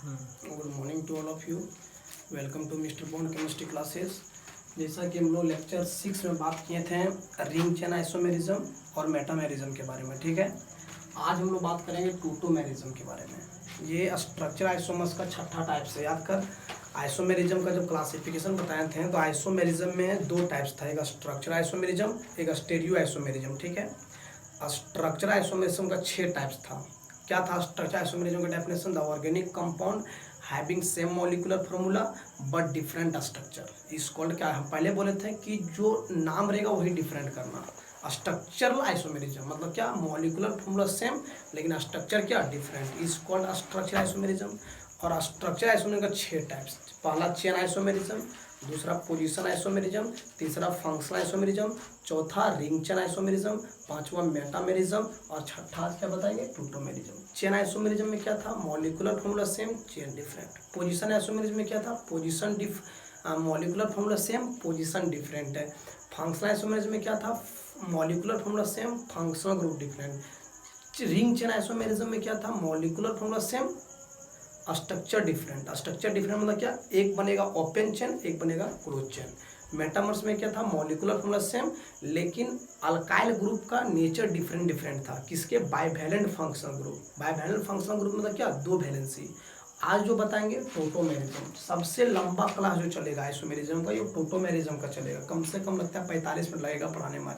Good morning to all of you. Welcome to mister bond chemistry classes. जैसा कि हम लोग लेक्चर 6 में बात किए थे रिंग चेन आइसोमेरिज्म और मेटामेरिज्म के बारे में, ठीक है। आज हम लोग बात करेंगे टूटोमेरिज्म के बारे में। ये स्ट्रक्चर आइसोमर्स का छठा टाइप से याद कर। आइसोमेरिज्म का जब क्लासिफिकेशन बताए थे तो आइसोमेरिज्म में दो टाइप्स था, एक स्ट्रक्चर आइसोमेरिज्म, एक स्टेरियो आइसोमेरिज्म, ठीक है। स्ट्रक्चर आइसोमेरिज्म का 6 टाइप्स था। क्या था स्ट्रक्चर आइसोमेरिज्म का definition? The organic compound having same molecular formula but different structure is called. क्या हम पहले बोले थे कि जो नाम रहेगा वही डिफरेंट करना। स्ट्रक्चरल आइसोमेरिज्म मतलब क्या? मॉलिक्यूलर फॉर्मूला सेम लेकिन स्ट्रक्चर क्या? Different, is called structure isomerism. और स्ट्रक्चर आइसोमेरिज्म का 6 टाइप्स। पहला चेन आइसोमेरिज्म, दूसरा पोजीशन आइसोमेरिज्म, तीसरा फंक्शनल आइसोमेरिज्म, चौथा रिंग चेन आइसोमेरिज्म, पांचवा मेटामेरिज्म और छठा क्या बताएंगे? टूटोमेरिज्म। चेन आइसोमेरिज्म में क्या था? Molecular formula same, chain different. Position isomerism में क्या था? Position molecular formula same, position different है। फंक्शनल आइसोमेरिज्म में क्या था? Molecular formula same, functional group different. Ring chain isomerism में क्या था? Molecular formula same, structure different. Structure different मतलब क्या? एक बनेगा ओपन चेन, एक बनेगा क्लोज चेन। मेटामर्स में क्या था? मॉलिक्यूलर फॉर्मूला सेम लेकिन अल्काइल ग्रुप का नेचर डिफरेंट था। किसके? Bivalent functional group. Bivalent functional group मतलब क्या? दो वैलेंसी। आज जो बताएंगे टोटोमेरिज्म, सबसे लंबा क्लास जो चलेगा आइसोमेरिज्म का, ये टोटोमेरिज्म का चलेगा। कम से कम लगता है 45 मिनट लगेगा पढ़ाने में,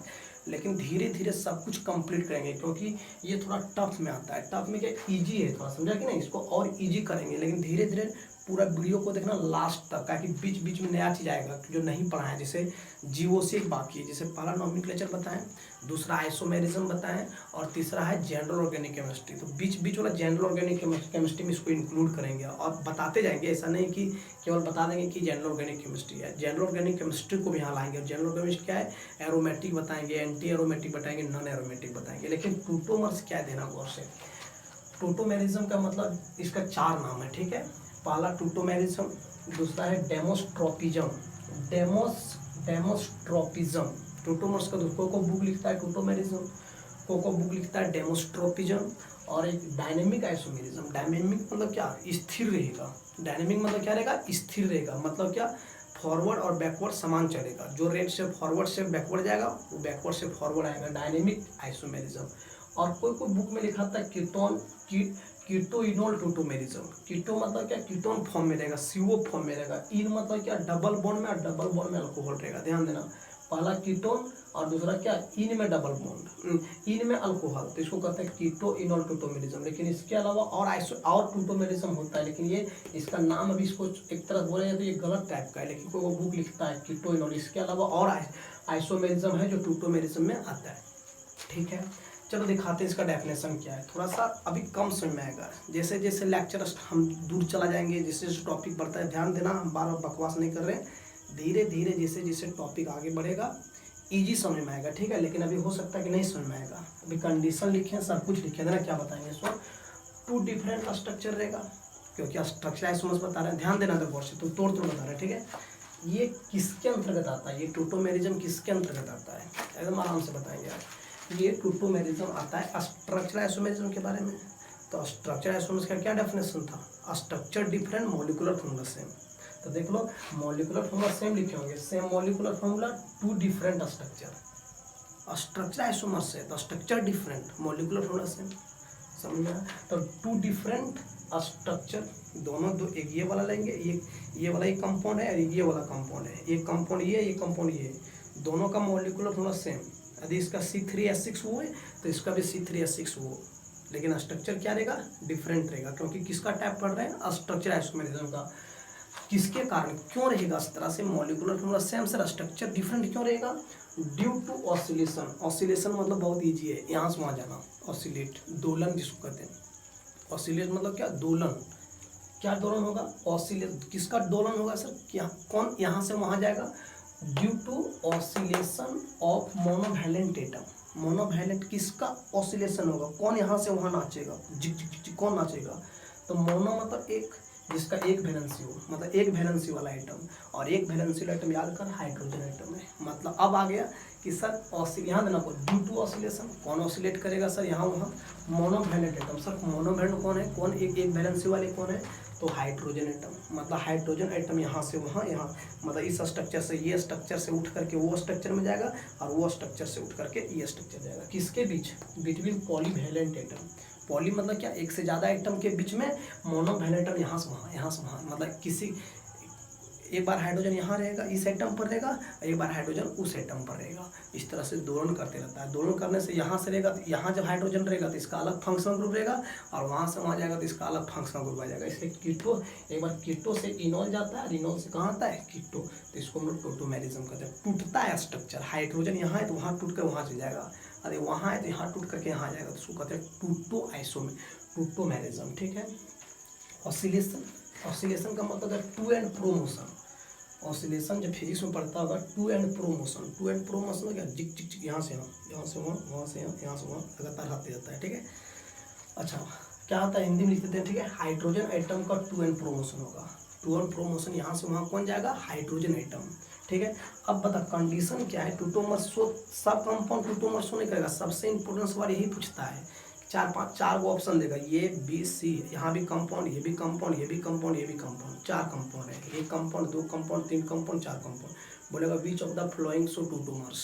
लेकिन धीरे धीरे सब कुछ कंप्लीट करेंगे क्योंकि ये थोड़ा टफ में आता है। टफ में क्या? इजी है थोड़ा, समझा कि नहीं? इसको और इजी करेंगे लेकिन धीरे धीरे पूरा वीडियो को देखना लास्ट तक, ताकि बीच बीच में नया चीज़ आएगा जो नहीं पढ़ा है। जैसे जीओसी बाकी है, जैसे पहला नॉमेनक्लेचर बताएं, दूसरा आइसोमेरिज्म बताएं और तीसरा है जनरल ऑर्गेनिक केमिस्ट्री। तो बीच बीच वाला जनरल ऑर्गेनिक केमिस्ट्री में इसको इंक्लूड करेंगे और बताते जाएंगे। ऐसा नहीं कि केवल बता देंगे कि जनरल ऑर्गेनिक केमिस्ट्री है, जनरल ऑर्गेनिक केमिस्ट्री को भी यहाँ लाएंगे। जनरल ऑर्गेनिक क्या है? एरोमेटिक बताएंगे, एंटी एरोमेटिक बताएंगे, नॉन एरोमेटिक बताएंगे। लेकिन टूटोमर्स क्या है, देना गौर से। टूटोमेरिज्म का मतलब इसका 4 नाम है, ठीक है। पहला टूटोमेरिज्म, दूसरा है डेमोस्ट्रोपिज्म। डेमोस्ट्रोपिज्म टूटोमर्स का कोको बुक लिखता है टूटोमेरिज्म, कोको बुक लिखता है डेमोस्ट्रोपिज्म। और एक डायनेमिक आइसोमेरिज्म। डायनेमिक मतलब क्या? स्थिर रहेगा। डायनेमिक मतलब क्या रहेगा? स्थिर रहेगा। मतलब क्या? फॉरवर्ड और बैकवर्ड समान चलेगा। जो रेट से फॉरवर्ड से बैकवर्ड जाएगा वो बैकवर्ड से फॉरवर्ड आएगा। Dynamic isomerism. और कोई कोई बुक में लिखा था कीटोइनोल टूटोमेरिज्म। कीटो मतलब क्या? कीटोन फॉर्म में रहेगा, सीओ फॉर्म में रहेगा। इन मतलब क्या? डबल बॉन्ड में, और डबल बॉन्ड में अल्कोहल रहेगा। ध्यान देना, पहला कीटोन और दूसरा क्या? इन में डबल बॉन्ड, इन में अल्कोहल, तो इसको कहते हैं कीटोइनोल टूटोमेरिज्म। लेकिन इसके अलावा और टूटोमेरिज्म होता है, लेकिन ये इसका नाम अभी इसको एक तरह बोले तो ये गलत टाइप का है, लेकिन कोई वो बुक लिखता है कीटोइनोल। इसके अलावा और आइसोमेरिज्म है जो टूटोमेरिज्म में आता है, ठीक है। चलो दिखाते हैं इसका डेफिनेशन क्या है। थोड़ा सा अभी कम समझ में आएगा, जैसे जैसे लेक्चर हम दूर चला जाएंगे, जैसे जैसे टॉपिक बढ़ता है। ध्यान देना, हम बार बार बकवास नहीं कर रहे हैं। धीरे धीरे जैसे जैसे टॉपिक आगे बढ़ेगा इजी समझ में आएगा, ठीक है। लेकिन अभी हो सकता है कि नहीं समझ में आएगा। अभी कंडीशन लिखे, सब कुछ लिखे देना, क्या बताएंगे इसको? 2 डिफरेंट स्ट्रक्चर रहेगा क्योंकि स्ट्रक्चर आइसोमर्स बता रहे हैं। ध्यान देना तो से तो तोड़ बता रहे हैं, ठीक है। ये किसके अंतर्गत आता है? ये टूटोमेरिज्म किसके अंतर्गत आता है? एकदम आराम से बताएंगे आप। ये टूटोमेरिज्म आता है स्ट्रक्चर आइसोमेरिज्म के बारे में। तो स्ट्रक्चर आइसोमेरिज्म का क्या डेफिनेशन था? Structure different, molecular formula same. तो देख लो, मॉलिक्यूलर फॉर्मूला सेम लिखे होंगे, same molecular formula, 2 different structure. Structure isomers है तो structure different, molecular formula same, समझ में आया? तो 2 डिफरेंट स्ट्रक्चर, दोनों दो, एक ये वाला लेंगे, ये वाला एक कंपाउंड है और ये वाला कंपाउंड है। एक कंपाउंड ये कंपाउंड ये, दोनों का मॉलिक्यूलर फॉर्मूला सेम। यदि इसका C3H6 वो है तो इसका भी C3H6 वो, लेकिन स्ट्रक्चर क्या रहेगा? डिफरेंट रहेगा। क्योंकि किसका टाइप पढ़ रहे हैं? स्ट्रक्चर आइसोमेरिज्म का। किसके कारण, क्यों रहेगा इस तरह से? Molecular formula same sir, structure different क्यों रहेगा? Due to oscillation. ऑसिलेशन मतलब बहुत ईजी है, यहाँ से वहाँ जाना। ऑसिलेट, दोलन जिसको कहते हैं। ऑसिलेट मतलब क्या? दोलन। क्या दोलन होगा? ऑसिलेट। किसका दोलन होगा सर? क्या, कौन यहाँ से वहाँ जाएगा? Due to oscillation of monovalent atom. Monovalent किसका ऑसिलेशन होगा? कौन यहाँ से वहाँ नाचेगा? जिक जिक जिक, कौन नाचेगा? तो मोनो मतलब एक, जिसका एक वैलेंसी हो, मतलब एक वैलेंसी वाला आइटम। और एक वैलेंसी वाला आइटम याद कर, हाइड्रोजन आइटम है। मतलब अब आ गया कि सर यहाँ देना को ड्यू टू ऑसिलेशन, कौन ऑसिलेट करेगा सर? यहाँ वहाँ मोनोवैलेंट आइटम। सर मोनोवैलेंट कौन है? कौन एक वैलेंसी वाले कौन है? तो हाइड्रोजन एटम, मतलब हाइड्रोजन एटम यहाँ से वहाँ, यहाँ मतलब इस स्ट्रक्चर से ये स्ट्रक्चर से उठ करके वो स्ट्रक्चर में जाएगा और वो स्ट्रक्चर से उठ करके ये स्ट्रक्चर जाएगा। किसके बीच? Between polyvalent atom. पॉली मतलब क्या? एक से ज़्यादा एटम के बीच में मोनोवैलेंट एटम, यहाँ से वहाँ, यहाँ से वहाँ, मतलब किसी एक बार हाइड्रोजन यहाँ रहेगा, इस एटम पर रहेगा, एक बार हाइड्रोजन उस एटम पर रहेगा। इस तरह से दोलन करते रहता है। दोलन करने से यहाँ से रहेगा, यहाँ जब हाइड्रोजन रहेगा तो इसका अलग फंक्शनल ग्रुप रहेगा, और वहाँ से वहाँ जाएगा तो इसका अलग फंक्शनल ग्रुप आ जाएगा। इसलिए कीटो, एक बार कीटो से इनोल जाता है, इनोल से कहाँ आता है? कीटो। तो इसको हम लोग टोटोमेरिज्म कहते हैं। टूटता है स्ट्रक्चर, हाइड्रोजन यहाँ है तो वहाँ टूट कर वहाँ चल जाएगा, अरे वहाँ है तो यहाँ टूट करके यहाँ जाएगा, तो उसको कहते हैं टोटोमेरिज्म। ठीक है। ऑसिलेशन, ऑसिलेशन का मतलब है to and fro motion. Oscillation जब फिजिक्स में पढ़ता होगा, to and fro motion. To and fro motion क्या? जिक जिक जिक, यहाँ से यहाँ, यहाँ से वहाँ, वहाँ से यहाँ, यहाँ से वहाँ, लगातार आते जाता है। ठीक है। अच्छा, क्या आता है? हिंदी में लिख देते हैं। ठीक है। हाइड्रोजन एटम का टू एंड फ्रो मोशन होगा। टू एंड फ्रो मोशन, यहाँ से वहाँ कौन जाएगा? Hydrogen atom. ठीक है। अब बता कंडीशन क्या है? टूटोमर्स, सब कंपाउंड टूटोमर्स नहीं करेगा। सबसे इंपॉर्टेंट सवाल यही पूछता है। चार गो ऑप्शन देगा, ये बी सी, यहाँ भी कंपाउंड, ये भी कंपाउंड, ये भी कंपाउंड, ये भी कंपाउंड, 4 कंपाउंड है। एक कंपाउंड, 2 कंपाउंड, 3 कंपाउंड, 4 कंपाउंड। बोलेगा बीच ऑफ द फ्लोइंग सो टूटोमर्स,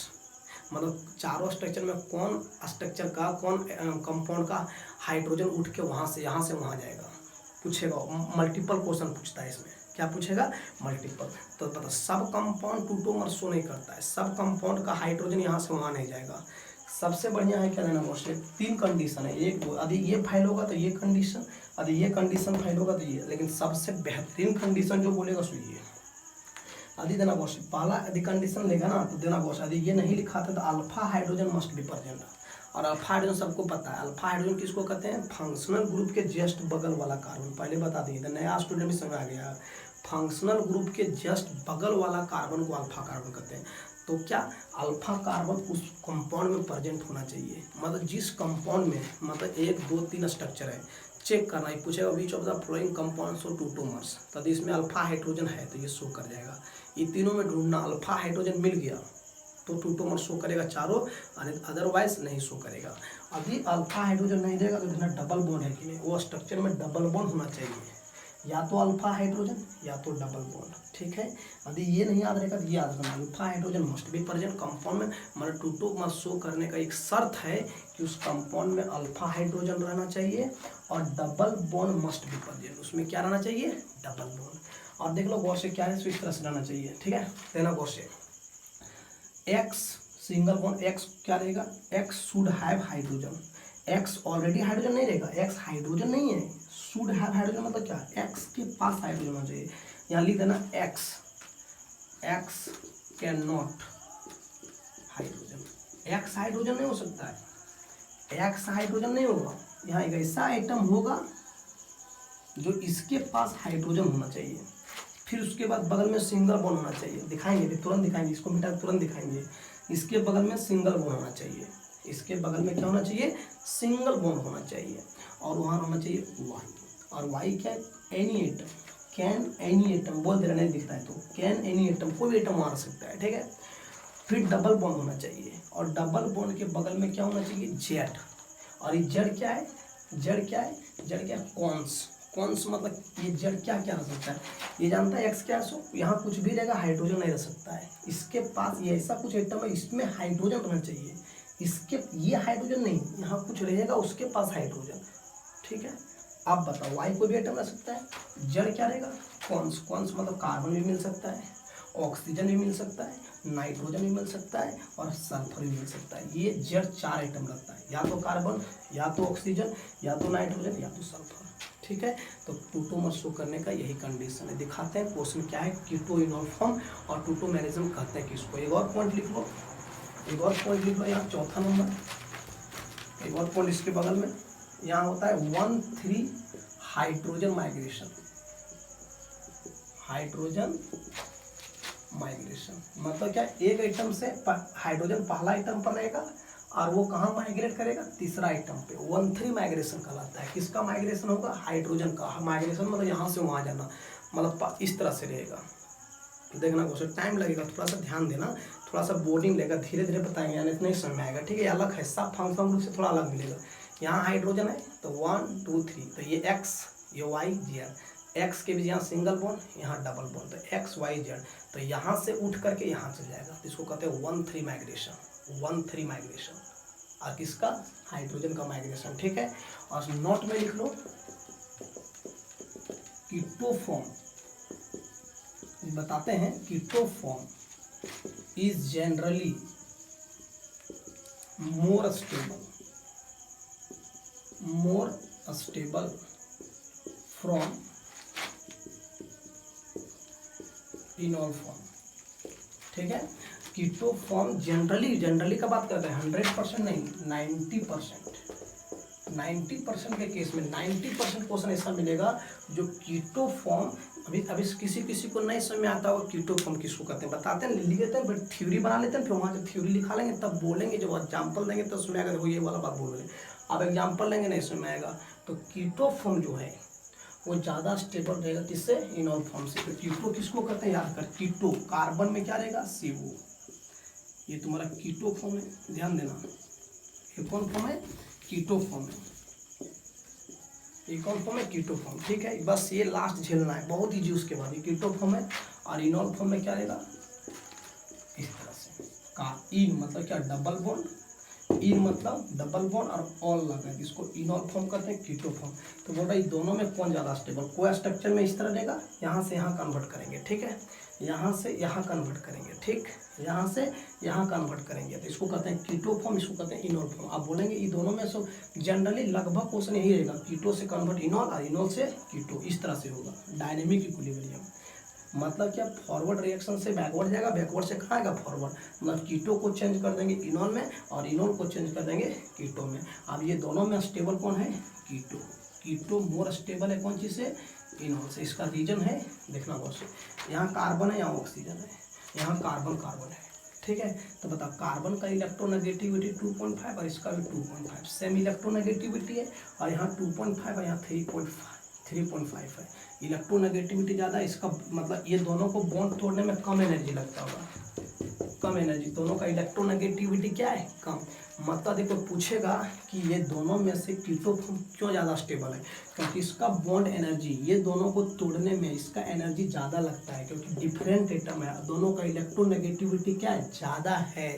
मतलब चारों स्ट्रक्चर में कौन स्ट्रक्चर का, कौन कंपाउंड का हाइड्रोजन उठ के वहाँ से, यहाँ से वहाँ जाएगा, पूछेगा। मल्टीपल क्वेश्चन पूछता है इसमें। क्या पूछेगा? मल्टीपल। तो पता, सब कंपाउंड टूटोमर्स शो नहीं करता है, सब कंपाउंड का हाइड्रोजन यहाँ से वहाँ नहीं जाएगा। सबसे बढ़िया है क्या देना मोस्टली? 3 कंडीशन है। एक, यदि ये फाइल होगा तो ये कंडीशन, यदि ये कंडीशन फाइल होगा तो ये, लेकिन सबसे बेहतरीन कंडीशन जो बोलेगा सो ये। यदि देना बॉस, पहला यदि कंडीशन लेगा ना तो देना बॉस, यदि ये नहीं लिखा था तो alpha hydrogen must be present. और अल्फा हाइड्रोजन सबको पता है। अल्फा हाइड्रोजन किसको कहते हैं? फंक्शनल ग्रुप के जस्ट बगल वाला कार्बन। पहले बता दिए थे, नया स्टूडेंट भी समझ आ गया। फंक्शनल ग्रुप के जस्ट बगल वाला कार्बन को अल्फा कार्बन कहते हैं। तो क्या अल्फा कार्बन उस कंपाउंड में प्रेजेंट होना चाहिए, मतलब जिस कंपाउंड में मतलब 1 2 3 स्ट्रक्चर है, चेक करना ही पूछेगा बीच ऑफ द फ्लोइंग कंपाउंड्स और टूटोमर्स, तभी इसमें अल्फा हाइड्रोजन है तो ये शो कर जाएगा। ये तीनों में ढूंढना, अल्फा हाइड्रोजन मिल गया तो टूटोमर शो करेगा चारों, अदरवाइज नहीं शो करेगा। अभी अल्फा हाइड्रोजन नहीं देगा तो देखना डबल बॉन्ड है कि नहीं, वो स्ट्रक्चर में डबल बॉन्ड होना चाहिए, या तो अल्फा हाइड्रोजन या तो डबल बॉन्ड। ठीक है। यदि ये नहीं याद रहेगा तो ये याद रखना, alpha hydrogen must be present compound में। मतलब टूटोमर शो करने का एक शर्त है कि उस कंपाउंड में अल्फा हाइड्रोजन रहना चाहिए और double bond must be present. उसमें क्या रहना चाहिए? Double bond. और देख लो गौर से क्या है, इस तरह से रहना चाहिए। ठीक है, देना गौर से। एक्स सिंगल बॉन्ड, एक्स क्या रहेगा? X should have hydrogen. X already hydrogen नहीं रहेगा, एक्स हाइड्रोजन नहीं है, शुड हैव हाइड्रोजन मतलब क्या? एक्स के पास हाइड्रोजन होना चाहिए। यहाँ लिख देना x, x can not hydrogen. X hydrogen नहीं हो सकता है, एक्स हाइड्रोजन नहीं होगा। यहाँ एक ऐसा आइटम होगा जो इसके पास हाइड्रोजन होना चाहिए, फिर उसके बाद बगल में सिंगल बॉन्ड होना चाहिए। दिखाएंगे भी, तुरंत दिखाएंगे, इसको मिटा तुरंत दिखाएंगे। इसके बगल में सिंगल बॉन्ड होना चाहिए, इसके बगल में क्या होना चाहिए? सिंगल बॉन्ड होना चाहिए। और वहाँ होना चाहिए वाई। और वाई क्या है? Any atom, can any atom बोल दे रहा, नहीं दिख रहा है तो कैन एनी एटम, कोई भी एटम आ सकता है। ठीक है। फिर डबल बॉन्ड होना चाहिए, और डबल बॉन्ड के बगल में क्या होना चाहिए? जेड। और ये जेड क्या है? जेड क्या है? जेड क्या है? कॉन्स। कौन सा मतलब ये जेड क्या क्या रह सकता है? ये जानता है एक्स क्या है, सो यहाँ कुछ भी रहेगा, हाइड्रोजन नहीं रह सकता है। इसके पास ये ऐसा कुछ आइटम है, इसमें हाइड्रोजन रहना चाहिए। इसके ये हाइड्रोजन नहीं, यहाँ कुछ रहेगा उसके पास हाइड्रोजन। ठीक है। अब बताओ, वाई कोई भी आइटम रह सकता है, जेड क्या रहेगा? कौन सा मतलब कार्बन भी मिल सकता है, ऑक्सीजन भी मिल सकता है, नाइट्रोजन भी मिल सकता है और सल्फर भी मिल सकता है। ये जेड 4 आइटम रखता है, या तो कार्बन, या तो ऑक्सीजन, या तो नाइट्रोजन, या तो सल्फर। ठीक है। तो टूटोमर शो करने का यही कंडीशन है। दिखाते हैं क्वेश्चन क्या है। कीटो इनोल फॉर्म और टूटोमेरिज्म कहते हैं किसको? एक और पॉइंट लिख लो, एक और पॉइंट लिख लो यहाँ, चौथा नंबर। एक और पॉइंट इसके बगल में यहाँ होता है 1,3 हाइड्रोजन माइग्रेशन। हाइड्रोजन माइग्रेशन मतलब क्या? एक आइटम से हाइड्रोजन पहला आइटम पर रहेगा और वो कहाँ माइग्रेट करेगा? तीसरा आइटम पे। 1,3 माइग्रेशन कहलाता है। किसका माइग्रेशन होगा? हाइड्रोजन का माइग्रेशन, मतलब यहाँ से वहाँ जाना, मतलब इस तरह से रहेगा। देखना क्वेश्चन, टाइम लगेगा, थोड़ा सा ध्यान देना, थोड़ा सा बोर्डिंग लगेगा, धीरे धीरे बताएंगे, यानी इतना ही समय में आएगा। ठीक है। अलग है, सब फंक्शन ग्रुप से थोड़ा अलग मिलेगा। यहाँ हाइड्रोजन है तो 1 2 3, तो ये एक्स, ये वाई, जेड, एक्स के बीच यहाँ सिंगल बॉन्ड, यहाँ डबल बॉन्ड, तो एक्स वाई जेड, तो यहाँ से उठ करके यहाँ चल जाएगा, तो इसको कहते हैं 1,3 माइग्रेशन, 1,3 माइग्रेशन, और किसका, हाइड्रोजन का माइग्रेशन, ठीक है। और नोट में लिख लो कीटोफॉर्म, बताते हैं keto form is generally more stable from enol form, ठीक है। कीटोफॉर्म जनरली का बात करते हैं, 100% नहीं, 90% के केस में 90% क्वेश्चन ऐसा मिलेगा जो कीटोफॉर्म, अभी किसी को नहीं समझ में आता होगा कीटोफॉर्म किसको कहते हैं, बताते हैं, लिख देते हैं, बट थ्योरी बना लेते हैं, फिर वहाँ जब थ्योरी लिखा लेंगे तब बोलेंगे, जब एग्जाम्पल देंगे तो उसमें अगर ये वाला बात बोल रहे, अब एग्जाम्पल लेंगे नहीं समझ में आएगा। तो कीटोफॉर्म जो है वो ज़्यादा स्टेबल रहेगा किससे, इनॉल फॉर्म से। तो कीटो किसको कहते हैं, याद कर, कीटो कार्बन में क्या रहेगा, CO, ये तुम्हारा कीटो फॉर्म है, ध्यान देना, ये कौन फॉर्म है, कीटो फॉर्म है, ये कौन फॉर्म है, कीटो फॉर्म, ठीक है। बस ये लास्ट झेलना है, बहुत ईजी, उसके बाद ये कीटो फॉर्म है। और इनॉल फॉर्म में क्या रहेगा, इस तरह से, का इन मतलब क्या, डबल बॉन्ड, इन मतलब डबल बॉन्ड और ऑल लगा है, इसको इनॉल फॉर्म करते हैं, कीटो फॉर्म। तो बोल रहा है दोनों में कौन ज़्यादा स्टेबल, कोई स्ट्रक्चर में इस तरह रहेगा, यहाँ से यहाँ कन्वर्ट करेंगे, ठीक है, यहाँ से यहाँ कन्वर्ट करेंगे, ठीक, यहाँ से यहाँ कन्वर्ट करेंगे, तो इसको कहते हैं कीटो फॉर्म, इसको कहते हैं इनॉल फॉर्म। आप बोलेंगे ये दोनों में से जनरली लगभग क्वेश्चन यही रहेगा, कीटो से कन्वर्ट इनॉल और इनॉल से कीटो, इस तरह से होगा डायनेमिक इक्विलिब्रियम। मतलब क्या, फॉरवर्ड रिएक्शन से बैकवर्ड जाएगा, बैकवर्ड से कहाँ आएगा, फॉरवर्ड, मतलब कीटो को चेंज कर देंगे इनॉल में और इनॉल को चेंज कर देंगे कीटो में। अब ये दोनों में स्टेबल कौन है, कीटो, कीटो मोर स्टेबल है कौन चीज़ से, इनॉल से। इसका रीजन है, देखना बहुत से, यहाँ कार्बन है, यहाँ ऑक्सीजन है, यहाँ कार्बन है, ठीक है। तो बताओ कार्बन का इलेक्ट्रोनेगेटिविटी 2.5 और इसका भी 2.5, सेम इलेक्ट्रोनेगेटिविटी है, और यहाँ 2.5 और यहाँ 3.5 है, इलेक्ट्रोनेगेटिविटी ज़्यादा, इसका मतलब ये दोनों को बॉन्ड तोड़ने में कम एनर्जी लगता होगा, कम एनर्जी, दोनों का इलेक्ट्रोनेगेटिविटी क्या है, कम। मतलब देखो पूछेगा कि ये दोनों में से कीटोफॉर्म क्यों ज़्यादा स्टेबल है, क्योंकि इसका बॉन्ड एनर्जी, ये दोनों को तोड़ने में इसका एनर्जी ज़्यादा लगता है, क्योंकि डिफरेंट एटम है, दोनों का इलेक्ट्रोनेगेटिविटी क्या है, ज़्यादा है,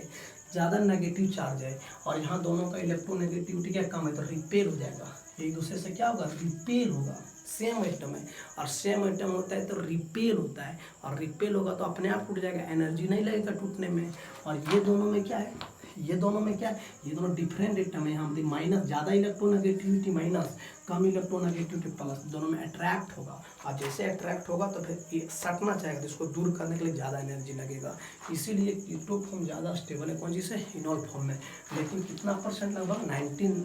ज़्यादा नेगेटिव चार्ज है, और यहाँ दोनों का इलेक्ट्रोनेगेटिविटी क्या कम है, तो रिपेयर हो जाएगा, एक दूसरे से क्या होगा, रिपेयर होगा, सेम आइटम है, और सेम आइटम होता है तो रिपेल होता है, और रिपेल होगा तो अपने आप टूट जाएगा, एनर्जी नहीं लगेगा टूटने में। और ये दोनों में क्या है, ये दोनों में क्या है, ये दोनों डिफरेंट एटम है, यहाँ पे माइनस, ज़्यादा इलेक्ट्रोनेगेटिविटी माइनस, कम इलेक्ट्रोनेगेटिविटी प्लस, दोनों में अट्रैक्ट होगा, और जैसे अट्रैक्ट होगा तो फिर ये सटना चाहेगा, तो इसको दूर करने के लिए ज़्यादा एनर्जी लगेगा, इसीलिए कीटो फॉर्म ज़्यादा स्टेबल है कौन चीज़ से, इनॉल फॉर्म में। लेकिन कितना परसेंट, लगभग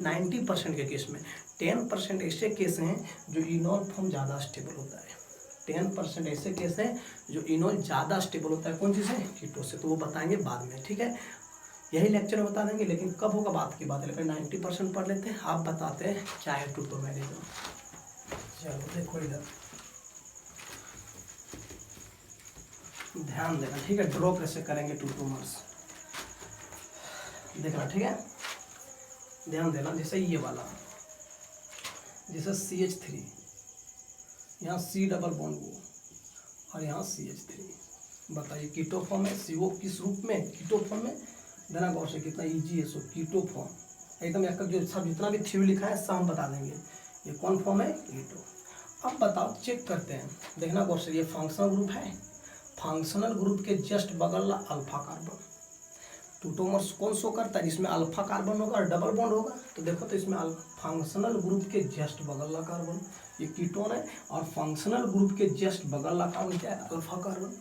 90% के केस में, 10% ऐसे केस हैं जो इनॉल फॉर्म ज़्यादा स्टेबल होता है, 10% ऐसे केस हैं जो इनॉल ज़्यादा स्टेबल होता है कौन चीज़ है, कीटो से, तो वो बताएंगे बाद में, ठीक है, यही लेक्चर में बता देंगे, लेकिन कब होगा बात की बात है, लेकिन 90% पढ़ लेते हैं, आप बताते हैं क्या है टूटोमेरिज्म। चलो देखो इधर ध्यान देना, ठीक है, ड्रॉ कैसे करेंगे टूटोमर्स, देखना, ठीक है, ध्यान देना। जैसे ये वाला, जैसे CH3, यहाँ C डबल बॉन्ड वो, और यहाँ CH3, बताइए कीटो फॉर्म है, CO किस रूप में, कीटो फॉर्म में, देना गौर से, कितना इजी है, सो कीटो फॉर्म एकदम, एक जो सब जितना भी थ्योरी लिखा है सब हम बता देंगे, ये कौन फॉर्म है, कीटो। अब बताओ, चेक करते हैं, देखना गौर से, ये फंक्शनल ग्रुप है, फंक्शनल ग्रुप के जस्ट बगल अल्फा कार्बन, टूटोमर्स कौन शो करता है, जिसमें अल्फा कार्बन होगा और डबल बॉन्ड होगा, तो देखो तो इसमें फंक्शनल ग्रुप के जस्ट बगल का कार्बन, ये कीटोन है, और फंक्शनल ग्रुप के जस्ट बगल का कार्बन क्या है, अल्फा कार्बन,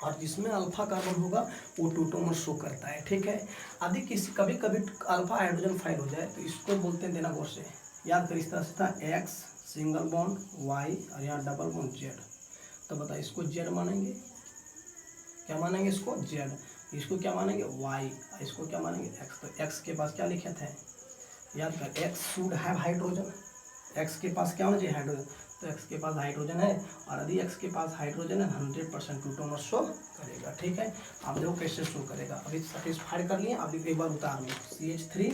और जिसमें अल्फा कार्बन होगा वो टूटोमर शो करता है, ठीक है। यदि किसी कभी कभी अल्फा हाइड्रोजन फाइल हो जाए तो इसको बोलते हैं, देना गौर से, याद कर, इस तरह से था, X सिंगल बॉन्ड Y और यहाँ डबल बॉन्ड Z, तो बता इसको Z मानेंगे, क्या मानेंगे इसको, Z, इसको क्या मानेंगे, Y, इसको क्या मानेंगे, X। तो X के पास क्या लिखे थे, याद कर, X should have hydrogen, X के पास क्या होना चाहिए, हाइड्रोजन, तो X के पास हाइड्रोजन है, और यदि X के पास हाइड्रोजन है 100% टूटोमर शो करेगा, ठीक है। आप देखो कैसे शो करेगा, अभी सेटिस्फाइड कर लिए, अभी एक बार उतार लो, CH3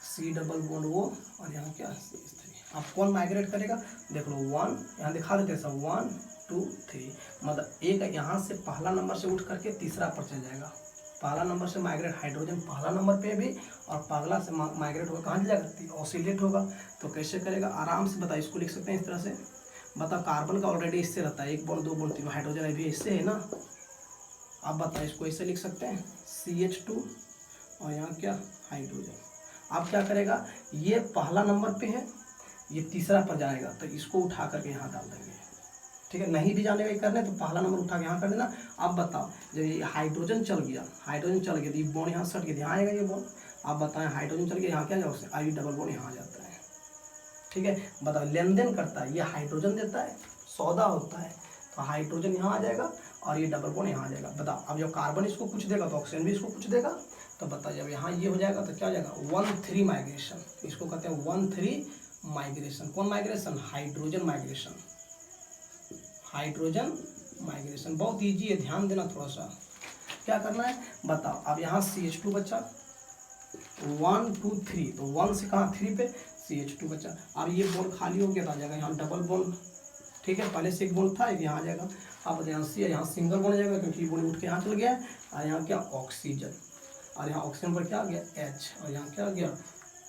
C डबल बॉन्ड वो, और यहाँ क्या CH3, अब कौन माइग्रेट करेगा, देख लो 1 यहाँ दिखा देते हैं सब 1 2 3, मतलब एक यहाँ से पहला नंबर से उठ करके तीसरा पर चल जाएगा। पहला नंबर से माइग्रेट हाइड्रोजन पहला नंबर पे भी, और पहला से माइग्रेट होगा कहाँ जाएगा, ऑसिलेट होगा। तो कैसे करेगा, आराम से बता, इसको लिख सकते हैं इस तरह से। बता कार्बन का ऑलरेडी इससे रहता है 1 बॉन्ड 2 बॉन्ड 3, हाइड्रोजन अभी इससे है ना। अब बता इसको ऐसे लिख सकते हैं CH2 और यहाँ क्या हाइड्रोजन। अब क्या करेगा, ये पहला नंबर पे है, ये तीसरा पर जाएगा, तो इसको उठा करके यहाँ डाल देंगे। ठीक है, नहीं भी जाने का करने तो पहला नंबर उठा के यहाँ कर देना। अब बताओ जब ये हाइड्रोजन चल गया तो ये बॉन्ड यहाँ सट गया, यहाँ आएगा ये बॉन्ड। आप बताएं हाइड्रोजन चल गया यहाँ क्या जाओगे, आई डबल बॉन्ड यहाँ आ जाता है। ठीक है, बताओ लेन देन करता है, ये हाइड्रोजन देता है, सौदा होता है, तो हाइड्रोजन यहाँ आ जाएगा और ये डबल बॉन्ड यहाँ आ जाएगा। बताओ अब जब कार्बन इसको कुछ देगा तो ऑक्सीजन भी इसको कुछ देगा। तो बताओ जब यहाँ ये हो जाएगा तो क्या हो जाएगा 1-3 माइग्रेशन, इसको कहते हैं 1-3 माइग्रेशन। कौन migration, hydrogen migration. Hydrogen migration बहुत इजी है, ध्यान देना थोड़ा सा। क्या करना है बताओ, अब यहाँ CH2 बचा 1 2 3, तो 1 से कहाँ 3 पे CH2 बचा। अब ये बॉन्ड खाली हो गया तो आ जाएगा यहाँ डबल बॉन्ड। ठीक है, पहले से एक बॉन्ड था, यहाँ आ जाएगा। अब यहाँ से यहाँ सिंगल बॉन्ड जाएगा क्योंकि ये बॉन्ड उठ के यहाँ चल गया। और यहाँ क्या ऑक्सीजन, और यहाँ ऑक्सीजन पर क्या आ गया H, और यहाँ क्या आ गया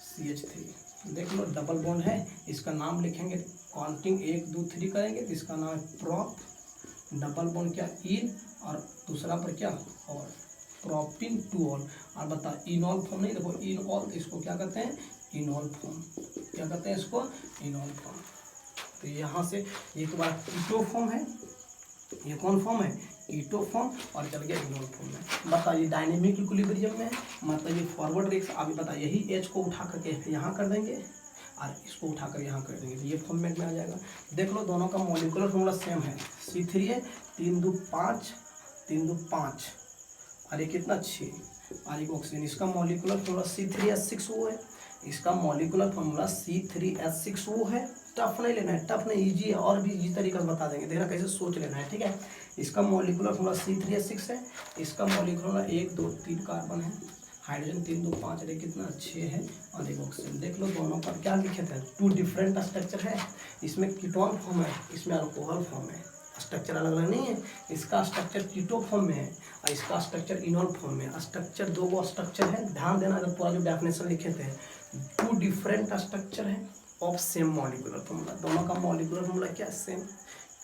CH3। देख लो डबल बॉन्ड है, इसका नाम लिखेंगे काउंटिंग 1 2 3 करेंगे तो इसका नाम है प्रोप। डबल बॉन्ड क्या इन, और दूसरा पर क्या और, प्रोपिन 2 ऑल। और बता इनॉल फॉर्म नहीं, देखो इन ऑल, तो इसको क्या कहते हैं इनॉल फॉर्म। क्या कहते हैं इसको इनॉल फॉर्म। तो यहाँ से ये तुम्हारा कीटो फॉर्म है, ये कौन फॉर्म है कीटो फॉर्म, और चल गया इनॉल फॉर्म में। बताइए डायनेमिक इक्विलिब्रियम में मतलब ये फॉरवर्ड रिएक्शन। अभी बता यही H को उठा करके यहाँ कर देंगे और इसको उठाकर यहाँ कर देंगे, तो ये फॉर्मेट में आ जाएगा। देख लो दोनों का मॉलिक्यूलर फॉर्मूला सेम है, C3 है 3 2 5 3 2 5, और ये कितना 6, और एक ऑक्सीजन। इसका मॉलिक्यूलर फॉर्मूला C3H6O है, इसका मॉलिक्यूलर फॉर्मूला C3H6O है। टफ नहीं लेना है, टफ नहीं, इजी है, और भी इजी तरीके से बता देंगे, देखना कैसे सोच लेना है। ठीक है, इसका मॉलिक्यूलर फॉर्मूला C3H6 है, इसका मॉलिक्यूलर 1 2 3 कार्बन है, हाइड्रोजन 3 2 5, अरे कितना 6 है, और एक ऑक्सीजन। देख लो दोनों पर क्या लिखे थे, 2 डिफरेंट स्ट्रक्चर है। इसमें कीटोन फॉर्म है, इसमें अल्कोहल फॉर्म है, स्ट्रक्चर अलग अलग नहीं है। इसका स्ट्रक्चर कीटो फॉर्म में है और इसका स्ट्रक्चर इनॉल फॉर्म में है। स्ट्रक्चर दो गो स्ट्रक्चर है, ध्यान देना, अगर पूरा जो डेफिनेशन लिखे थे 2 डिफरेंट स्ट्रक्चर है ऑफ सेम मॉलिक्यूलर फॉर्मूला। दोनों का मॉलिक्यूलर फॉर्मूला क्या सेम।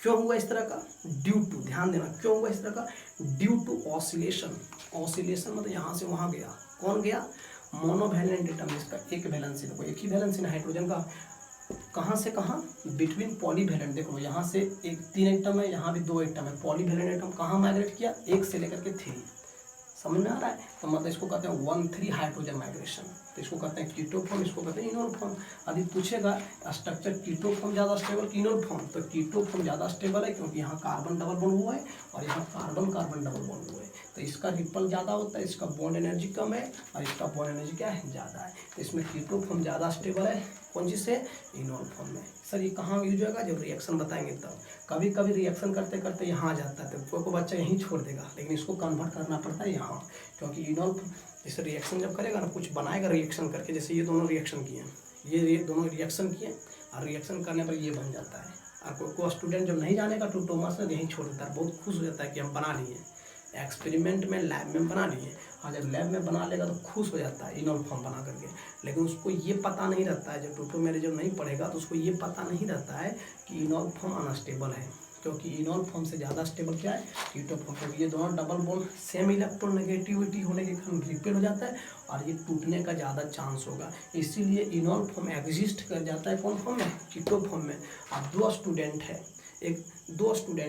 क्यों हुआ इस तरह का, ड्यू टू, ध्यान देना क्यों हुआ इस तरह का, ड्यू टू ऑसिलेशन। ऑसिलेशन मतलब यहाँ से वहाँ गया, कौन गया मोनोवैलेंट एटम, इसका एक वैलेंसी, देखो एक ही वैलेंसी ना हाइड्रोजन का, कहाँ से कहाँ बिटवीन पॉलीवैलेंट। देखो यहाँ से एक 3 एटम है, यहाँ भी 2 एटम है, पॉलीवैलेंट एटम कहाँ माइग्रेट किया 1 से लेकर के 3, समझ में आ रहा है। तो मतलब इसको कहते हैं 1-3 हाइड्रोजन माइग्रेशन, तो इसको कहते हैं कीटो फॉर्म, इसको कहते हैं इनॉल फॉर्म। यदि पूछेगा स्ट्रक्चर कीटो फॉर्म ज़्यादा स्टेबल कि इनॉल फॉर्म, तो कीटो फॉर्म ज़्यादा स्टेबल है क्योंकि यहाँ कार्बन डबल बॉन्ड हुआ है और यहाँ कार्बन कार्बन डबल बॉन्ड हुआ है, तो इसका रिपल ज़्यादा होता है, इसका बॉन्ड एनर्जी कम है और इसका बॉन्ड एनर्जी क्या है ज़्यादा है। तो इसमें कीटो फॉर्म ज़्यादा स्टेबल है, कौन चीज़ से इनॉल फॉर्म में। सर ये कहाँ यूज होगा, जब रिएक्शन बताएंगे तब। कभी कभी रिएक्शन करते करते यहाँ आ जाता है तो कोई बच्चा यहीं छोड़ देगा, लेकिन इसको कन्वर्ट करना पड़ता है यहाँ, क्योंकि इनॉल जैसे रिएक्शन जब करेगा ना, कुछ बनाएगा रिएक्शन करके, जैसे ये दोनों रिएक्शन किए, ये दोनों रिएक्शन किए और रिएक्शन करने पर ये बन जाता है। और कोई स्टूडेंट जब नहीं जानेगा तो टोमस में यहीं छोड़ देता है, बहुत खुश हो जाता है कि हम बना लिए, एक्सपेरिमेंट में लैब में बना लिए, और जब लैब में बना लेगा तो खुश हो जाता है इनॉल फॉर्म बना करके। लेकिन उसको ये पता नहीं रहता है, जब टोटोमेरी जब नहीं पढ़ेगा तो उसको ये पता नहीं रहता है कि इनॉल फॉर्म अनस्टेबल है, क्योंकि इनॉल फॉर्म से ज़्यादा स्टेबल क्या है कीटो फॉर्म, क्योंकि ये दोनों डबल बॉन्ड सेम इलेक्ट्रोनेगेटिविटी होने के कारण रिपेल हो जाता है और ये टूटने का ज़्यादा चांस होगा, इसीलिए इनॉल फॉर्म एग्जिस्ट कर जाता है कौन फॉर्म में कीटो फॉर्म में। अब 2 स्टूडेंट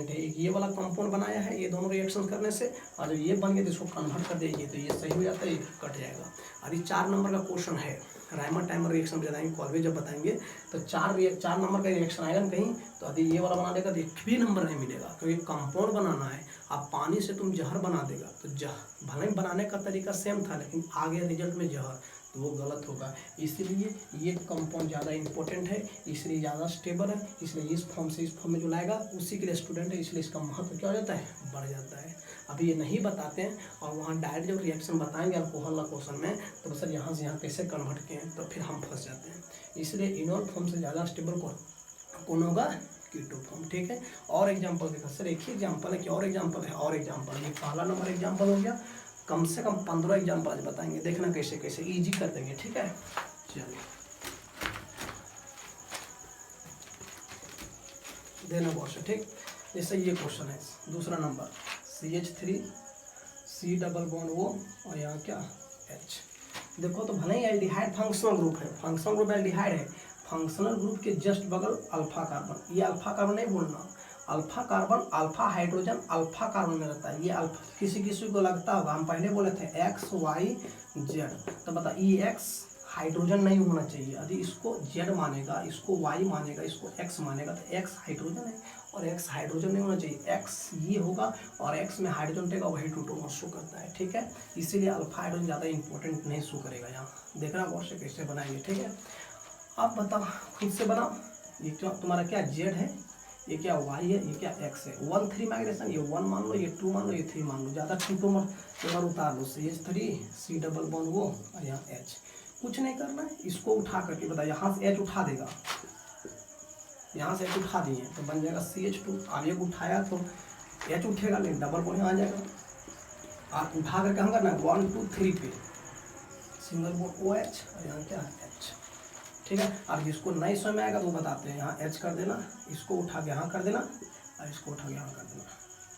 है, एक ये वाला कंपाउंड बनाया है, ये दोनों रिएक्शन करने से, और जब ये बन गया तो इसको कन्वर्ट कर देंगे तो ये सही हो जाता है, ये कट जाएगा। और ये 4 नंबर का क्वेश्चन है, राइमर टाइमर रिएक्शन बताएंगे कॉलेज जब बताएंगे, तो 4 नंबर का रिएक्शन आएगा कहीं, तो यदि ये वाला बना देगा तो 1 भी नंबर नहीं मिलेगा, क्योंकि कंपाउंड बनाना है। अब पानी से तुम जहर बना देगा तो भले ही बनाने का तरीका सेम था, लेकिन आ गया रिजल्ट में जहर, तो वो गलत होगा। इसीलिए ये कंपाउंड ज़्यादा इंपॉर्टेंट है, इसलिए ज़्यादा स्टेबल है, इसलिए इस फॉर्म से इस फॉर्म में जो लाएगा उसी के लिए स्टूडेंट है, इसलिए इसका महत्व क्या हो जाता है, बढ़ जाता है। अभी ये नहीं बताते हैं और वहाँ डायरेक्ट जब रिएक्शन बताएंगे अल्कोहल वाला क्वेश्चन में, तो सर यहाँ से यहाँ कैसे कन्वर्ट किए, तो फिर हम फंस जाते हैं। इसलिए इनोल फॉर्म से ज़्यादा स्टेबल कौन होगा, कीटो फॉर्म। ठीक है, और एग्जाम्पल देखा सर, एक ही एग्जाम्पल है कि और एग्जाम्पल है, और एग्जाम्पल, ये पहला नंबर एग्जाम्पल हो गया। कम से कम 15 एग्जाम्पल आज बताएंगे, देखना कैसे कैसे इजी कर देंगे। ठीक है, चलिए देना क्वेश्चन। ठीक, जैसे ये क्वेश्चन है, दूसरा number CH3 C double bond O और यहाँ क्या H। देखो तो भले ही एल्डिहाइड फंक्शनल ग्रुप है, फंक्शनल ग्रुप एल्डिहाइड है, फंक्शनल ग्रुप के जस्ट बगल अल्फा कार्बन, ये अल्फा कार्बन नहीं बोलना, alpha carbon, alpha hydrogen alpha carbon में रहता है। ये अल्फा किसी किसी को लगता होगा, हम पहले बोले थे XYZ, तो बता EX हाइड्रोजन नहीं होना चाहिए। यदि इसको Z मानेगा, इसको Y मानेगा, इसको X मानेगा, तो X हाइड्रोजन है और X हाइड्रोजन नहीं होना चाहिए। X ये होगा और X में हाइड्रोजन रहेगा, वही टूटोमर शो करता है। ठीक है, इसीलिए अल्फा हाइड्रोजन ज़्यादा इंपॉर्टेंट नहीं शो करेगा। यहाँ देखना गौर से कैसे बनाएंगे। ठीक है, आप बताओ, खुद से बनाओ। ये क्या तुम्हारा क्या Z है, ये क्या Y है, ये क्या X है। 1 3 माइग्रेशन, ये 1 मान लो, ये 2 मान लो, ये 3 मान लो, ज़्यादा टूटोमर एक बार उतार लो। CH3 C डबल बॉन्ड वो और यहाँ H। कुछ नहीं करना है, इसको उठा करके बता, यहाँ से H उठा देगा, यहाँ से H उठा दिए तो बन जाएगा CH2। आगे को उठाया तो H उठेगा, लेकिन डबल बॉन्ड यहाँ आ जाएगा। आप उठा कर कहाँ करना है, 1 2 3 पे सिंगल बॉन्ड OH और यहाँ क्या H। ठीक है, अब जिसको नहीं समझ में आएगा तो बताते हैं, यहाँ H कर देना, इसको उठा के यहाँ कर देना और इसको उठा के यहाँ कर देना।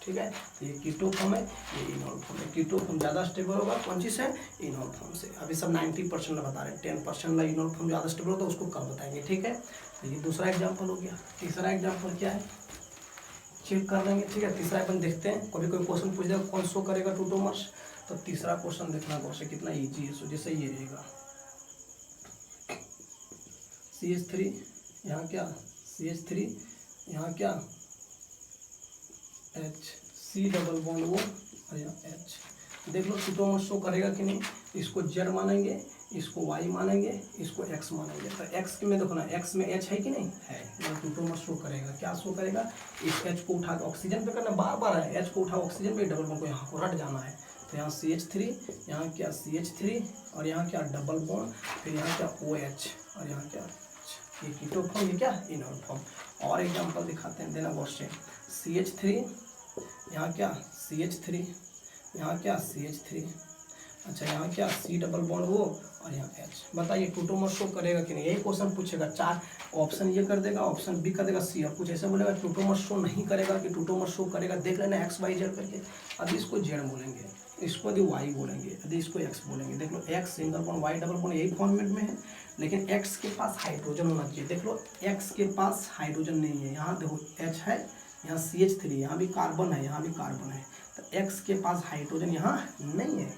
ठीक है, तो ये कीटो फॉर्म है, ये इनोल फॉर्म है। कीटो फॉर्म ज़्यादा स्टेबल होगा कौन चीज़ से, इनोल फॉर्म से। अभी सब 90% बता रहे हैं, 10% वाला इनोल फॉर्म ज़्यादा स्टेबल होता है, उसको कब बताएंगे। ठीक है, तो ये दूसरा एग्जाम्पल हो गया। तीसरा एग्जाम्पल क्या है, चेक कर लेंगे। ठीक है, तीसरा अपन देखते हैं, कभी कोई क्वेश्चन पूछ देगा कौन शो करेगा टूटोमर्स, तो तीसरा क्वेश्चन देखना क्वेश्चन कितना ईजी है। सो जैसे ये रहेगा CH3, यहाँ क्या CH3, यहाँ क्या H, C डबल बॉन्ड वो और यहाँ H। देख लो टूटोमर शो करेगा कि नहीं। इसको Z मानेंगे, इसको Y मानेंगे, इसको X मानेंगे, तो X में देखो ना, X में H है कि नहीं है, मतलब टूटोमर शो करेगा। क्या शो करेगा, इस H को उठा के ऑक्सीजन पे करना, बार बार है, H को उठा ऑक्सीजन पे, डबल बॉन्ड को यहाँ को रट जाना है। तो यहाँ CH3, यहाँ क्या CH3 और यहाँ क्या डबल बॉन्ड, फिर यहाँ क्या OH और यहाँ क्या ये कीटो फॉर्म, ये क्या इनोल फॉर्म। और एग्जांपल दिखाते हैं, देना गौर से। CH3, यहाँ क्या CH3, यहाँ क्या CH3, अच्छा यहाँ क्या C डबल बॉन्ड वो और यहाँ H। बताइए टूटोमर शो करेगा कि नहीं, यही क्वेश्चन पूछेगा। 4 ऑप्शन ये कर देगा, ऑप्शन बी कर देगा, सी, और कुछ ऐसे बोलेगा टूटोमर शो नहीं करेगा कि टूटोमर शो करेगा। देख लेना XYZ करके। अभी इसको Z बोलेंगे, इसको यदि Y बोलेंगे, यदि इसको X बोलेंगे। देख लो X single bond, Y double bond, यही फॉर्मेट में है, लेकिन X के पास हाइड्रोजन होना चाहिए। देख लो X के पास हाइड्रोजन नहीं है। यहाँ देखो H है, यहाँ CH3, यहाँ भी कार्बन है, यहाँ भी कार्बन है, तो X के पास हाइड्रोजन यहाँ नहीं है।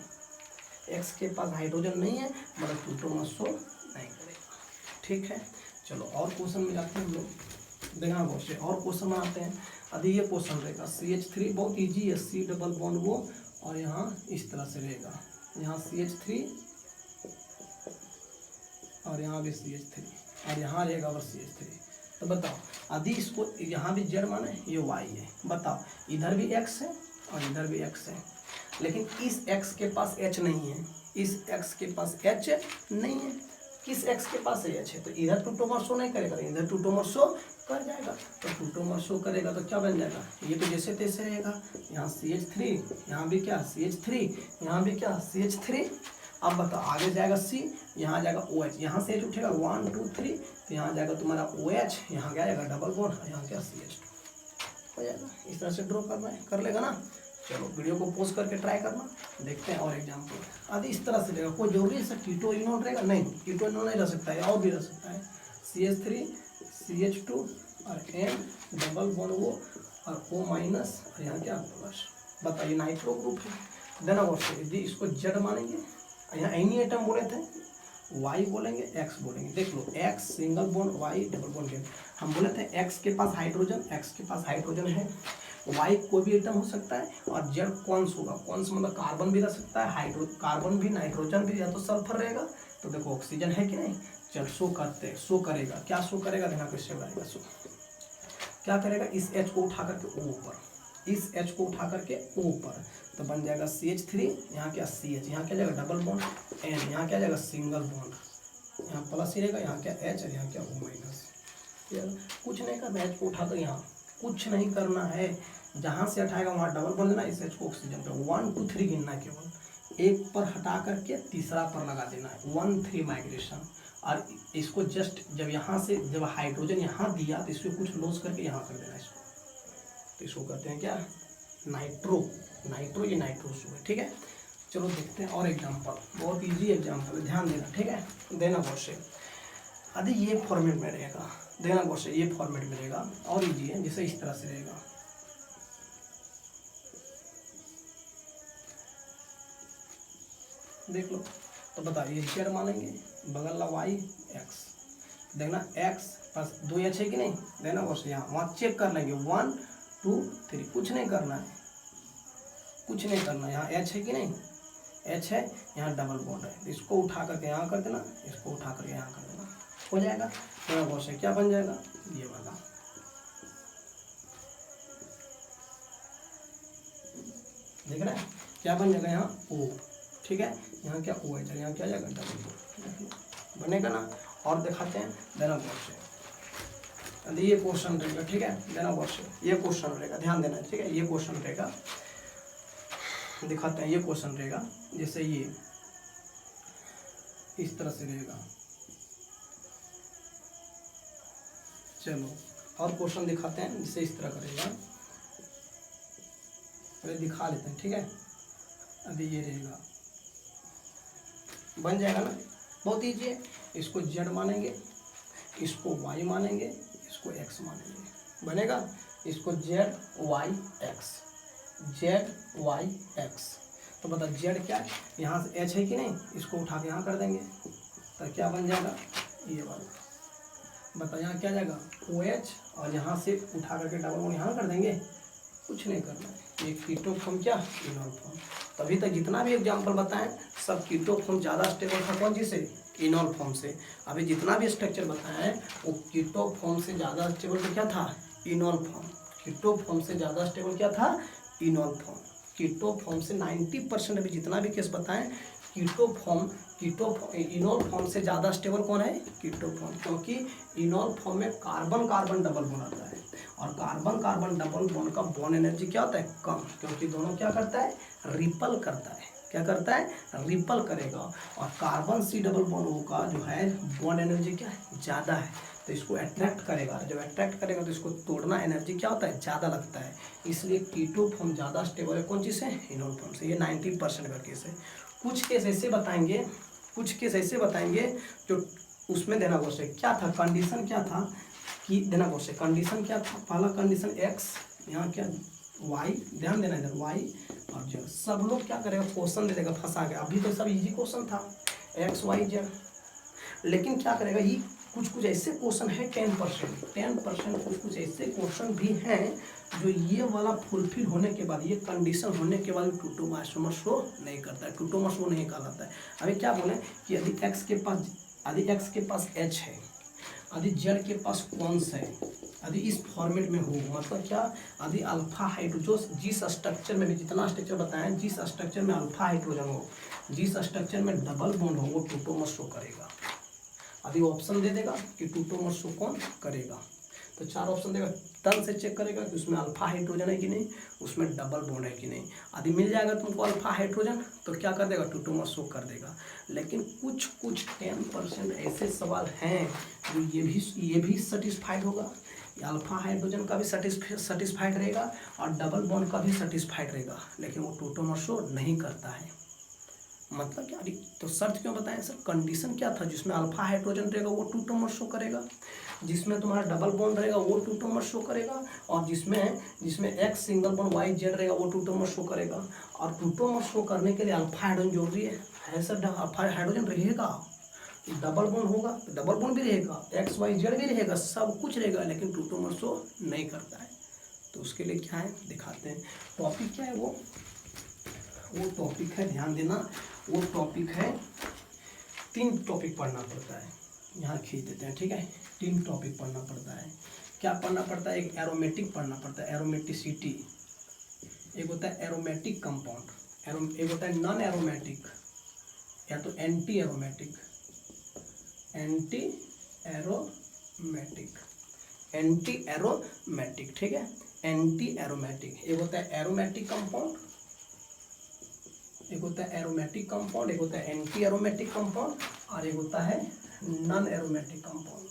X के पास हाइड्रोजन नहीं है, मतलब टूटोमर शो नहीं करेगा। ठीक है, चलो और क्वेश्चन मिलाते हैं हम लोग, देखना बहुत से और क्वेश्चन बनाते हैं। अभी ये क्वेश्चन रहेगा CH3, बहुत इजी है, C डबल बॉन्ड वो और यहाँ इस तरह से रहेगा, यहाँ CH3 और यहाँ भी CH3 और यहाँ रहेगा बस CH3। तो बताओ, यदि इसको यहाँ भी Z माने, ये Y है, बताओ इधर भी X है और इधर भी X है, लेकिन इस X के पास H नहीं है, इस X के पास H नहीं है, किस X के पास H है, तो इधर टूटोमर शो नहीं करेगा, इधर टूटोमर शो कर जाएगा। तो टूटोमर शो करेगा तो क्या बन जाएगा, ये तो जैसे तैसे रहेगा, यहाँ CH3, यहाँ भी क्या CH3, यहाँ भी क्या CH3। अब बताओ आगे जाएगा C, यहाँ जाएगा OH, यहाँ से H उठेगा 1 2 3, तो यहाँ जाएगा तुम्हारा OH, यहाँ क्या जाएगा डबल बॉन्ड, यहाँ क्या CH2 हो जाएगा। इस तरह से ड्रॉ करना है, कर लेगा ना। चलो वीडियो को पोस्ट करके ट्राई करना, देखते हैं और एग्जाम्पल। आदि इस तरह से रहेगा, कोई जरूरी है सर कीटो इनोल रहेगा, नहीं कीटो इनोल नहीं रह सकता है, और भी रह सकता है। CH3 CH2 और M डबल बॉन्ड वो और O माइनस और यहाँ क्या प्लस। बताइए नाइट्रो ग्रुप है, देना वर्ष। यदि इसको Z मानेंगे, यहाँ एनी आइटम बोले थे, Y बोलेंगे X बोलेंगे। देख लो X single bond, Y double bond. हम बोले थे X के पास हाइड्रोजन, X के पास हाइड्रोजन है, Y कोई भी आइटम हो सकता है और Z कौन सा होगा, कौन सा मतलब कार्बन भी रह सकता है, कार्बन भी, नाइट्रोजन भी, या तो सल्फर रहेगा तो देखो ऑक्सीजन है कि नहीं, चल शो करते, शो करेगा, क्या शो करेगा, देखना कैसे करेगा, शो क्या करेगा, इस H को उठा करके O ऊपर, इस H को उठा करके O ऊपर, तो बन जाएगा CH3, यहाँ क्या CH, यहाँ क्या जाएगा डबल बॉन्ड N, यहाँ क्या जाएगा सिंगल बॉन्ड, यहाँ प्लस ही रहेगा, यहाँ क्या H और यहाँ क्या O माइनस। कुछ नहीं करना, H को उठाकर यहाँ कुछ नहीं करना है, जहाँ से हटाएगा वहाँ डबल बॉन्ड देना, इस H को ऑक्सीजन पे 1 2 3 गिनना है, केवल एक पर हटा करके तीसरा पर लगा देना है, 1 3 माइग्रेशन। और इसको जस्ट जब यहाँ से जब हाइड्रोजन यहाँ दिया तो इसको कुछ लॉस करके यहाँ कर देना इसको, तो इसको कहते हैं क्या, नाइट्रो, नाइट्रो ये नाइट्रोसो है, ठीक है। चलो देखते हैं और एग्जांपल, बहुत इजी एग्जांपल है, ध्यान देना, ठीक है, देना गौर से। यदि ये फॉर्मेट में रहेगा, देना गौर से, ये फॉर्मेट में रहेगा और इजी है, जैसे इस तरह से रहेगा, देख लो, तो बताइए Z मानेंगे, बगल ला Y X, देखना X प्लस 2H है कि नहीं, देना गौर से, यहाँ वहाँ चेक कर लेंगे 1 2 3, कुछ नहीं करना है, कुछ नहीं करना, यहाँ H है कि नहीं, H है, यहाँ डबल बॉन्ड है, इसको उठा करके यहाँ कर देना, इसको उठा करके यहाँ कर देना, हो जाएगा। देना गौर से, क्या बन जाएगा, ये वाला, देख रहे हैं क्या बन जाएगा, यहाँ O, ठीक है, यहाँ क्या O है, यहाँ क्या जाएगा डबल बॉन्ड, बनेगा ना। और दिखाते हैं, देना गौर से, यदि ये क्वेश्चन रहेगा, ठीक है, देना गौर से, ये क्वेश्चन रहेगा, ध्यान देना, ठीक है, ये क्वेश्चन रहेगा, दिखाते हैं, ये क्वेश्चन रहेगा, जैसे ये इस तरह से रहेगा। चलो और क्वेश्चन दिखाते हैं, जैसे इस तरह करेगा, पहले दिखा लेते हैं, ठीक है। अभी ये रहेगा, बन जाएगा ना, बहुत ईजी है। इसको Z मानेंगे, इसको Y मानेंगे, इसको X मानेंगे, बनेगा। इसको Z Y X, Z Y X, तो बता Z क्या है, यहाँ से H है कि नहीं, इसको उठा के यहाँ कर देंगे, तो क्या बन जाएगा, ये वाला, बता यहाँ क्या जाएगा OH, और यहाँ से उठा करके डबल बॉन्ड यहाँ कर देंगे, कुछ नहीं करना है। ये कीटो फॉर्म क्या, इनॉल फॉर्म। तभी तक जितना भी एग्जाम्पल बताएं सब कीटो फॉर्म ज़्यादा स्टेबल था, कौन चीज़ से, इनॉल फॉर्म से। अभी जितना भी स्ट्रक्चर बताएं वो कीटो फॉर्म से ज़्यादा स्टेबल तो क्या था, इनॉल फॉर्म। कीटो फॉर्म से ज़्यादा स्टेबल क्या था, इनॉल फॉर्म। कीटो फॉर्म से 90% अभी जितना भी केस बताएं इनॉल फॉर्म से ज़्यादा स्टेबल कौन है, कीटो फॉर्म, क्योंकि इनॉल फॉर्म में कार्बन कार्बन डबल बॉन्ड आता है, और कार्बन कार्बन डबल बॉन्ड का बॉन्ड एनर्जी क्या होता है, कम, क्योंकि दोनों क्या करता है, रिपल करता है, क्या करता है, रिपल करेगा। और carbon C double bond O का जो है बॉन्ड एनर्जी क्या है, ज़्यादा है, तो इसको अट्रैक्ट करेगा, जब अट्रैक्ट करेगा तो इसको तोड़ना एनर्जी क्या होता है, ज़्यादा लगता है, इसलिए कीटो फॉर्म ज़्यादा स्टेबल है, कौन चीज़ है, इनॉल फॉर्म से। ये 90% का केस है। कुछ केस ऐसे बताएंगे जो उसमें देना गौर से, क्या था कंडीशन, क्या था कि देना गौर से, कंडीशन क्या था, पहला कंडीशन X, यहाँ क्या Y, ध्यान देना इधर Y और Z, सब लोग क्या करेगा, क्वेश्चन दे देगा फंसा के, अभी तो सब इजी क्वेश्चन था X Y Z, लेकिन क्या करेगा, ये कुछ ऐसे क्वेश्चन है 10% कुछ ऐसे क्वेश्चन भी हैं जो ये वाला फुलफिल होने के बाद, ये कंडीशन होने के बाद टूटोमर शो नहीं करता है, टूटोमर शो नहीं कहलाता है। अभी क्या बोले कि यदि X के पास H है, यदि Z के पास कौन सा है, यदि इस फॉर्मेट में हो, मतलब क्या, यदि अल्फा हाइड्रोजन, जिस स्ट्रक्चर में भी जितना स्ट्रक्चर बताएं, जिस स्ट्रक्चर में अल्फा हाइड्रोजन हो, जिस स्ट्रक्चर में डबल बॉन्ड हो, वो टूटोमर शो करेगा। अभी ऑप्शन दे देगा कि टूटोमर शो कौन करेगा, तो 4 ऑप्शन देगा, तन से चेक करेगा कि उसमें अल्फा हाइड्रोजन है कि नहीं, उसमें डबल बॉन्ड है कि नहीं। यदि मिल जाएगा तुमको अल्फा हाइड्रोजन तो क्या कर देगा, टूटोमर शो कर देगा। लेकिन कुछ 10% ऐसे सवाल हैं जो ये भी सेटिस्फाइड होगा, अल्फा हाइड्रोजन का भी सेटिस्फाइड रहेगा और डबल बॉन्ड का भी सेटिस्फाइड रहेगा, लेकिन वो टूटोमर शो नहीं करता है। मतलब क्या, तो शर्त क्यों बताएं सर, कंडीशन क्या था, जिसमें अल्फा हाइड्रोजन रहेगा वो टूटोमर शो करेगा, जिसमें तुम्हारा डबल बॉन्ड रहेगा वो टूटोमर शो करेगा, और जिसमें X single bond Y Z रहेगा वो टूटोमर शो करेगा। और टूटोमर शो करने के लिए अल्फा हाइड्रोजन जरूरी है सर, अल्फा हाइड्रोजन रहेगा, डबल बॉन्ड होगा तो डबल बॉन्ड भी रहेगा, X Y Z भी रहेगा, सब कुछ रहेगा, लेकिन टूटोमर शो नहीं करता है। तो उसके लिए क्या है दिखाते हैं, टॉपिक क्या है, वो टॉपिक है, ध्यान देना, वो टॉपिक है 3 टॉपिक पढ़ना पड़ता है, यहाँ खींच देते हैं, ठीक है। 3 टॉपिक पढ़ना पड़ता है। क्या पढ़ना पड़ता है? एक एरोमेटिक पढ़ना पड़ता है, एरोमेटिसिटी, एक होता है एरोमेटिक कंपाउंड, एक होता है नॉन एरोमेटिक या तो एंटी एरोमेटिक, एंटी एरोमेटिक, ठीक है, एंटी एरोमेटिक। एक होता है एरोमेटिक कंपाउंड, एक होता है एरोमेटिक कंपाउंड, एक होता है एंटी एरोमेटिक कंपाउंड, और एक होता है नॉन एरोमेटिक कंपाउंड।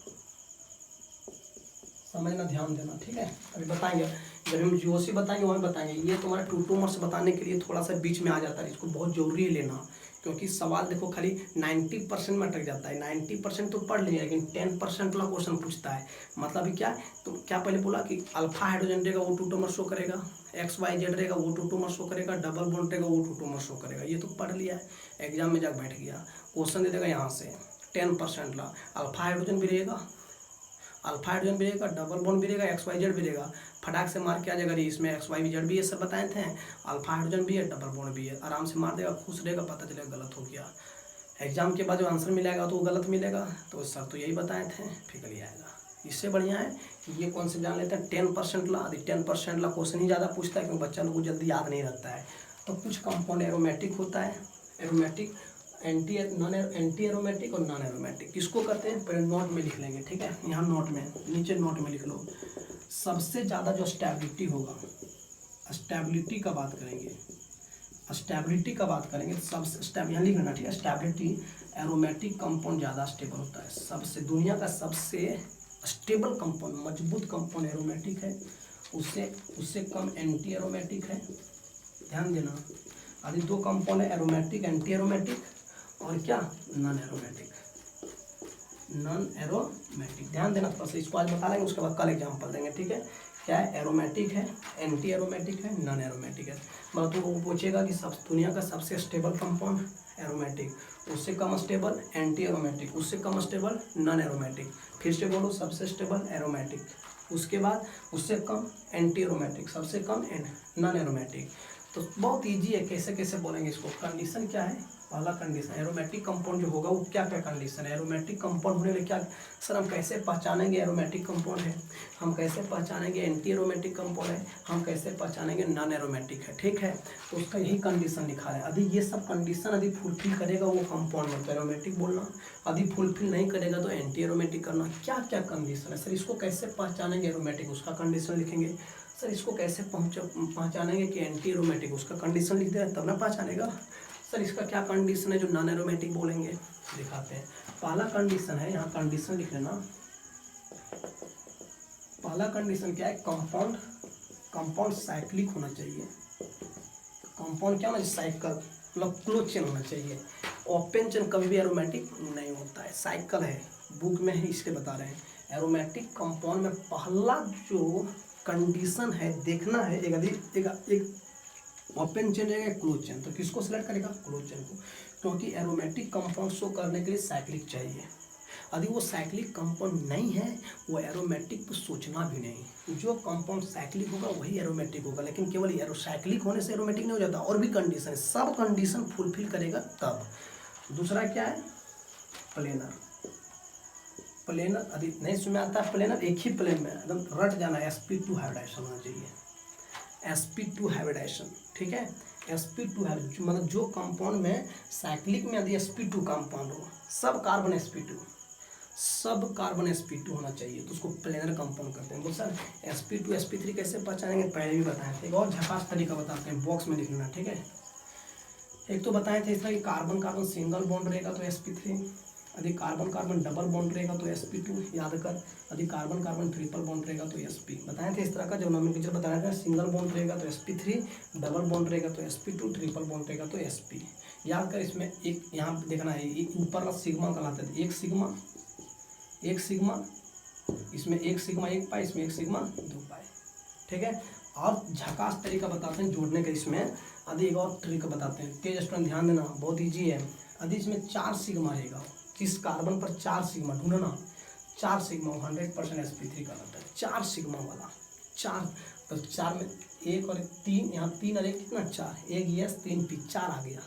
समझना, ध्यान देना, ठीक है। अभी बताएंगे, जब हम जीओसी बताएंगे वहाँ बताएंगे। ये तुम्हारा 2 मार्क्स बताने के लिए थोड़ा सा बीच में आ जाता है, इसको बहुत जरूरी है लेना, क्योंकि सवाल देखो खाली 90% में अटक जाता है। 90% तो पढ़ लिया, लेकिन 10% वाला क्वेश्चन पूछता है। मतलब क्या है, तो क्या पहले बोला कि अल्फा हाइड्रोजन रहेगा वो 2 मार्क्स शो करेगा, XYZ रहेगा वो 2 मार्क्स शो करेगा, डबल बॉन्ड रहेगा वो 2 मार्क्स शो करेगा। ये तो पढ़ लिया है, एग्जाम में जाकर बैठ गया, क्वेश्चन दे देगा यहाँ से 10% ला, अल्फा हाइड्रोजन भी रहेगा, डबल बॉन्ड भी रहेगा, XYZ भी रहेगा, फटाक से मार के आ जाएगा, इसमें XYZ भी ये सब बताए थे, अल्फा हाइड्रोजन भी है, डबल बॉन्ड भी है, आराम से मार देगा, खुश रहेगा, पता चलेगा गलत हो गया। एग्जाम के बाद जो आंसर मिलेगा तो वो गलत मिलेगा, तो सर तो यही बताए थे, फिर लिया आएगा। इससे बढ़िया है कि ये कौन से जान लेते हैं 10% ला, यदि 10% ला क्वेश्चन ही ज़्यादा पूछता है, क्योंकि बच्चा लोग को जल्दी याद नहीं रहता है। तो कुछ कंपाउंड एरोमेटिक होता है, एरोमेटिक, एंटी एरोमेटिक और नॉन एरोमेटिक। किसको करते हैं पहले नोट में लिख लेंगे, ठीक है, यहाँ नोट में, नीचे नोट में लिख लो। सबसे ज़्यादा जो स्टेबिलिटी होगा, स्टेबिलिटी का बात करेंगे, स्टेबिलिटी का बात करेंगे, सबसे यहाँ लिख लेना, ठीक है, स्टेबिलिटी, एरोमेटिक कंपाउंड ज़्यादा स्टेबल होता है। सबसे दुनिया का सबसे स्टेबल कंपाउंड, मजबूत कंपाउंड एरोमेटिक है, उससे कम एंटी एरोमेटिक है, ध्यान देना। अभी 2 कंपाउंड है, एरोमेटिक, एंटी एरोमेटिक, और क्या, नॉन एरोमेटिक, ध्यान देना थोड़ा सा, इसको आज बता लेंगे, उसके बाद कल एग्जाम्पल देंगे, ठीक है। क्या है, एरोमेटिक है, एंटी एरोमेटिक है, नॉन एरोमेटिक है। मतलब तो वो पूछेगा कि सब दुनिया का सबसे स्टेबल कंपाउंड एरोमेटिक, उससे कम स्टेबल एंटी एरोमेटिक, उससे कम स्टेबल नॉन एरोमेटिक, फिर से बोलो, सबसे स्टेबल एरोमेटिक, उसके बाद उससे कम एंटी एरोमेटिक, सबसे कम नॉन एरोमेटिक। तो बहुत इजी है, कैसे कैसे बोलेंगे इसको। कंडीशन क्या है, पहला कंडीशन, एरोमेटिक कंपाउंड जो होगा वो क्या क्या कंडीशन है, एरोमेटिक कंपाउंड होने में क्या, सर हम कैसे पहचानेंगे एरोमेटिक कंपाउंड है, हम कैसे पहचानेंगे एंटी एरोमेटिक कंपाउंड है, हम कैसे पहचानेंगे नॉन एरोमेटिक है, ठीक है। तो उसका यही कंडीशन लिखा है। यदि ये सब कंडीशन यदि फुलफिल करेगा वो कंपाउंड में तो एरोमेटिक बोलना, यदि फुलफिल नहीं करेगा तो एंटी एरोमेटिक करना। क्या क्या कंडीशन है, सर इसको कैसे पहचानेंगे एरोमेटिक, उसका कंडीशन लिखेंगे। सर इसको कैसे पहचानेंगे कि एंटी एरोमेटिक, उसका कंडीशन लिख दे तब ना पहचानेगा। सर इसका क्या कंडीशन है जो नॉन एरोमेटिक बोलेंगे, दिखाते हैं। पहला कंडीशन है, यहाँ कंडीशन लिख लेना। पहला कंडीशन क्या है, कंपाउंड साइक्लिक होना चाहिए। कंपाउंड क्या होना चाहिए, साइकिल, मतलब क्लोज चेन होना चाहिए। ओपन चेन कभी भी एरोमेटिक नहीं होता है, साइकिल है, बुक में ही इसके बता रहे हैं। एरोमेटिक कंपाउंड में पहला जो कंडीशन है देखना है, एक ओपन चेन रहेगा, क्लोज चेन। तो किसको सिलेक्ट करेगा, क्लोज चेन को, क्योंकि एरोमेटिक कंपाउंड शो करने के लिए साइक्लिक चाहिए। यदि वो साइक्लिक कंपाउंड नहीं है, वो एरोमेटिक पर सोचना भी नहीं। जो कंपाउंड साइक्लिक होगा वही एरोमेटिक होगा, लेकिन केवल साइक्लिक होने से एरोमेटिक नहीं हो जाता, और भी कंडीशन है, सब कंडीशन फुलफिल करेगा तब। दूसरा क्या है, प्लेनर। यदि नहीं सुना आता है प्लेनर, एक ही प्लेन में एकदम रट जाना, sp2 हाइब्रिडाइजेशन होना चाहिए, sp2 हाइब्रिडाइजेशन, ठीक है। sp2 मतलब जो कंपाउंड में साइक्लिक में यदि sp2 कंपाउंड हो, सब कार्बन sp2 होना चाहिए, तो उसको प्लेनर कंपाउंड करते हैं। बोल सर sp2 sp3 कैसे पहचानेंगे, पहले भी बताए थे, एक और झकास तरीका बताते हैं, बॉक्स में लिख लेना, ठीक है। एक तो बताए थे इस तरह कि कार्बन सिंगल बॉन्ड रहेगा तो sp3, यदि कार्बन डबल बॉन्ड रहेगा तो sp2, याद कर, यदि कार्बन ट्रिपल बॉन्ड रहेगा तो sp। बताए थे इस तरह का, जब नोमेनक्लेचर बताया था, सिंगल बॉन्ड रहेगा तो sp3, डबल बॉन्ड रहेगा तो sp2, ट्रिपल बॉन्ड रहेगा तो sp। याद कर, इसमें एक यहाँ देखना है, ऊपर वाला सिग्मा कहलाता है, एक सिग्मा, इसमें एक सिग्मा 1 पाई, इसमें एक सिग्मा 2 पाई, ठीक है। और झकास तरीका बताते हैं जोड़ने का, इसमें यदि एक और तरीका बताते हैं, तेज स्टूडेंट ध्यान देना, बहुत ईजी है। यदि इसमें 4 सिग्मा रहेगा, किस कार्बन पर 4 सिग्मा ढूंढना, 4 सिग्मा 100% sp3 कहलाता है, 4 सिग्मा वाला, 4, तो 4 में 1 और 3, यहाँ 3 और 1 कितना 4, 1 यस 3 पी, 4 आ गया।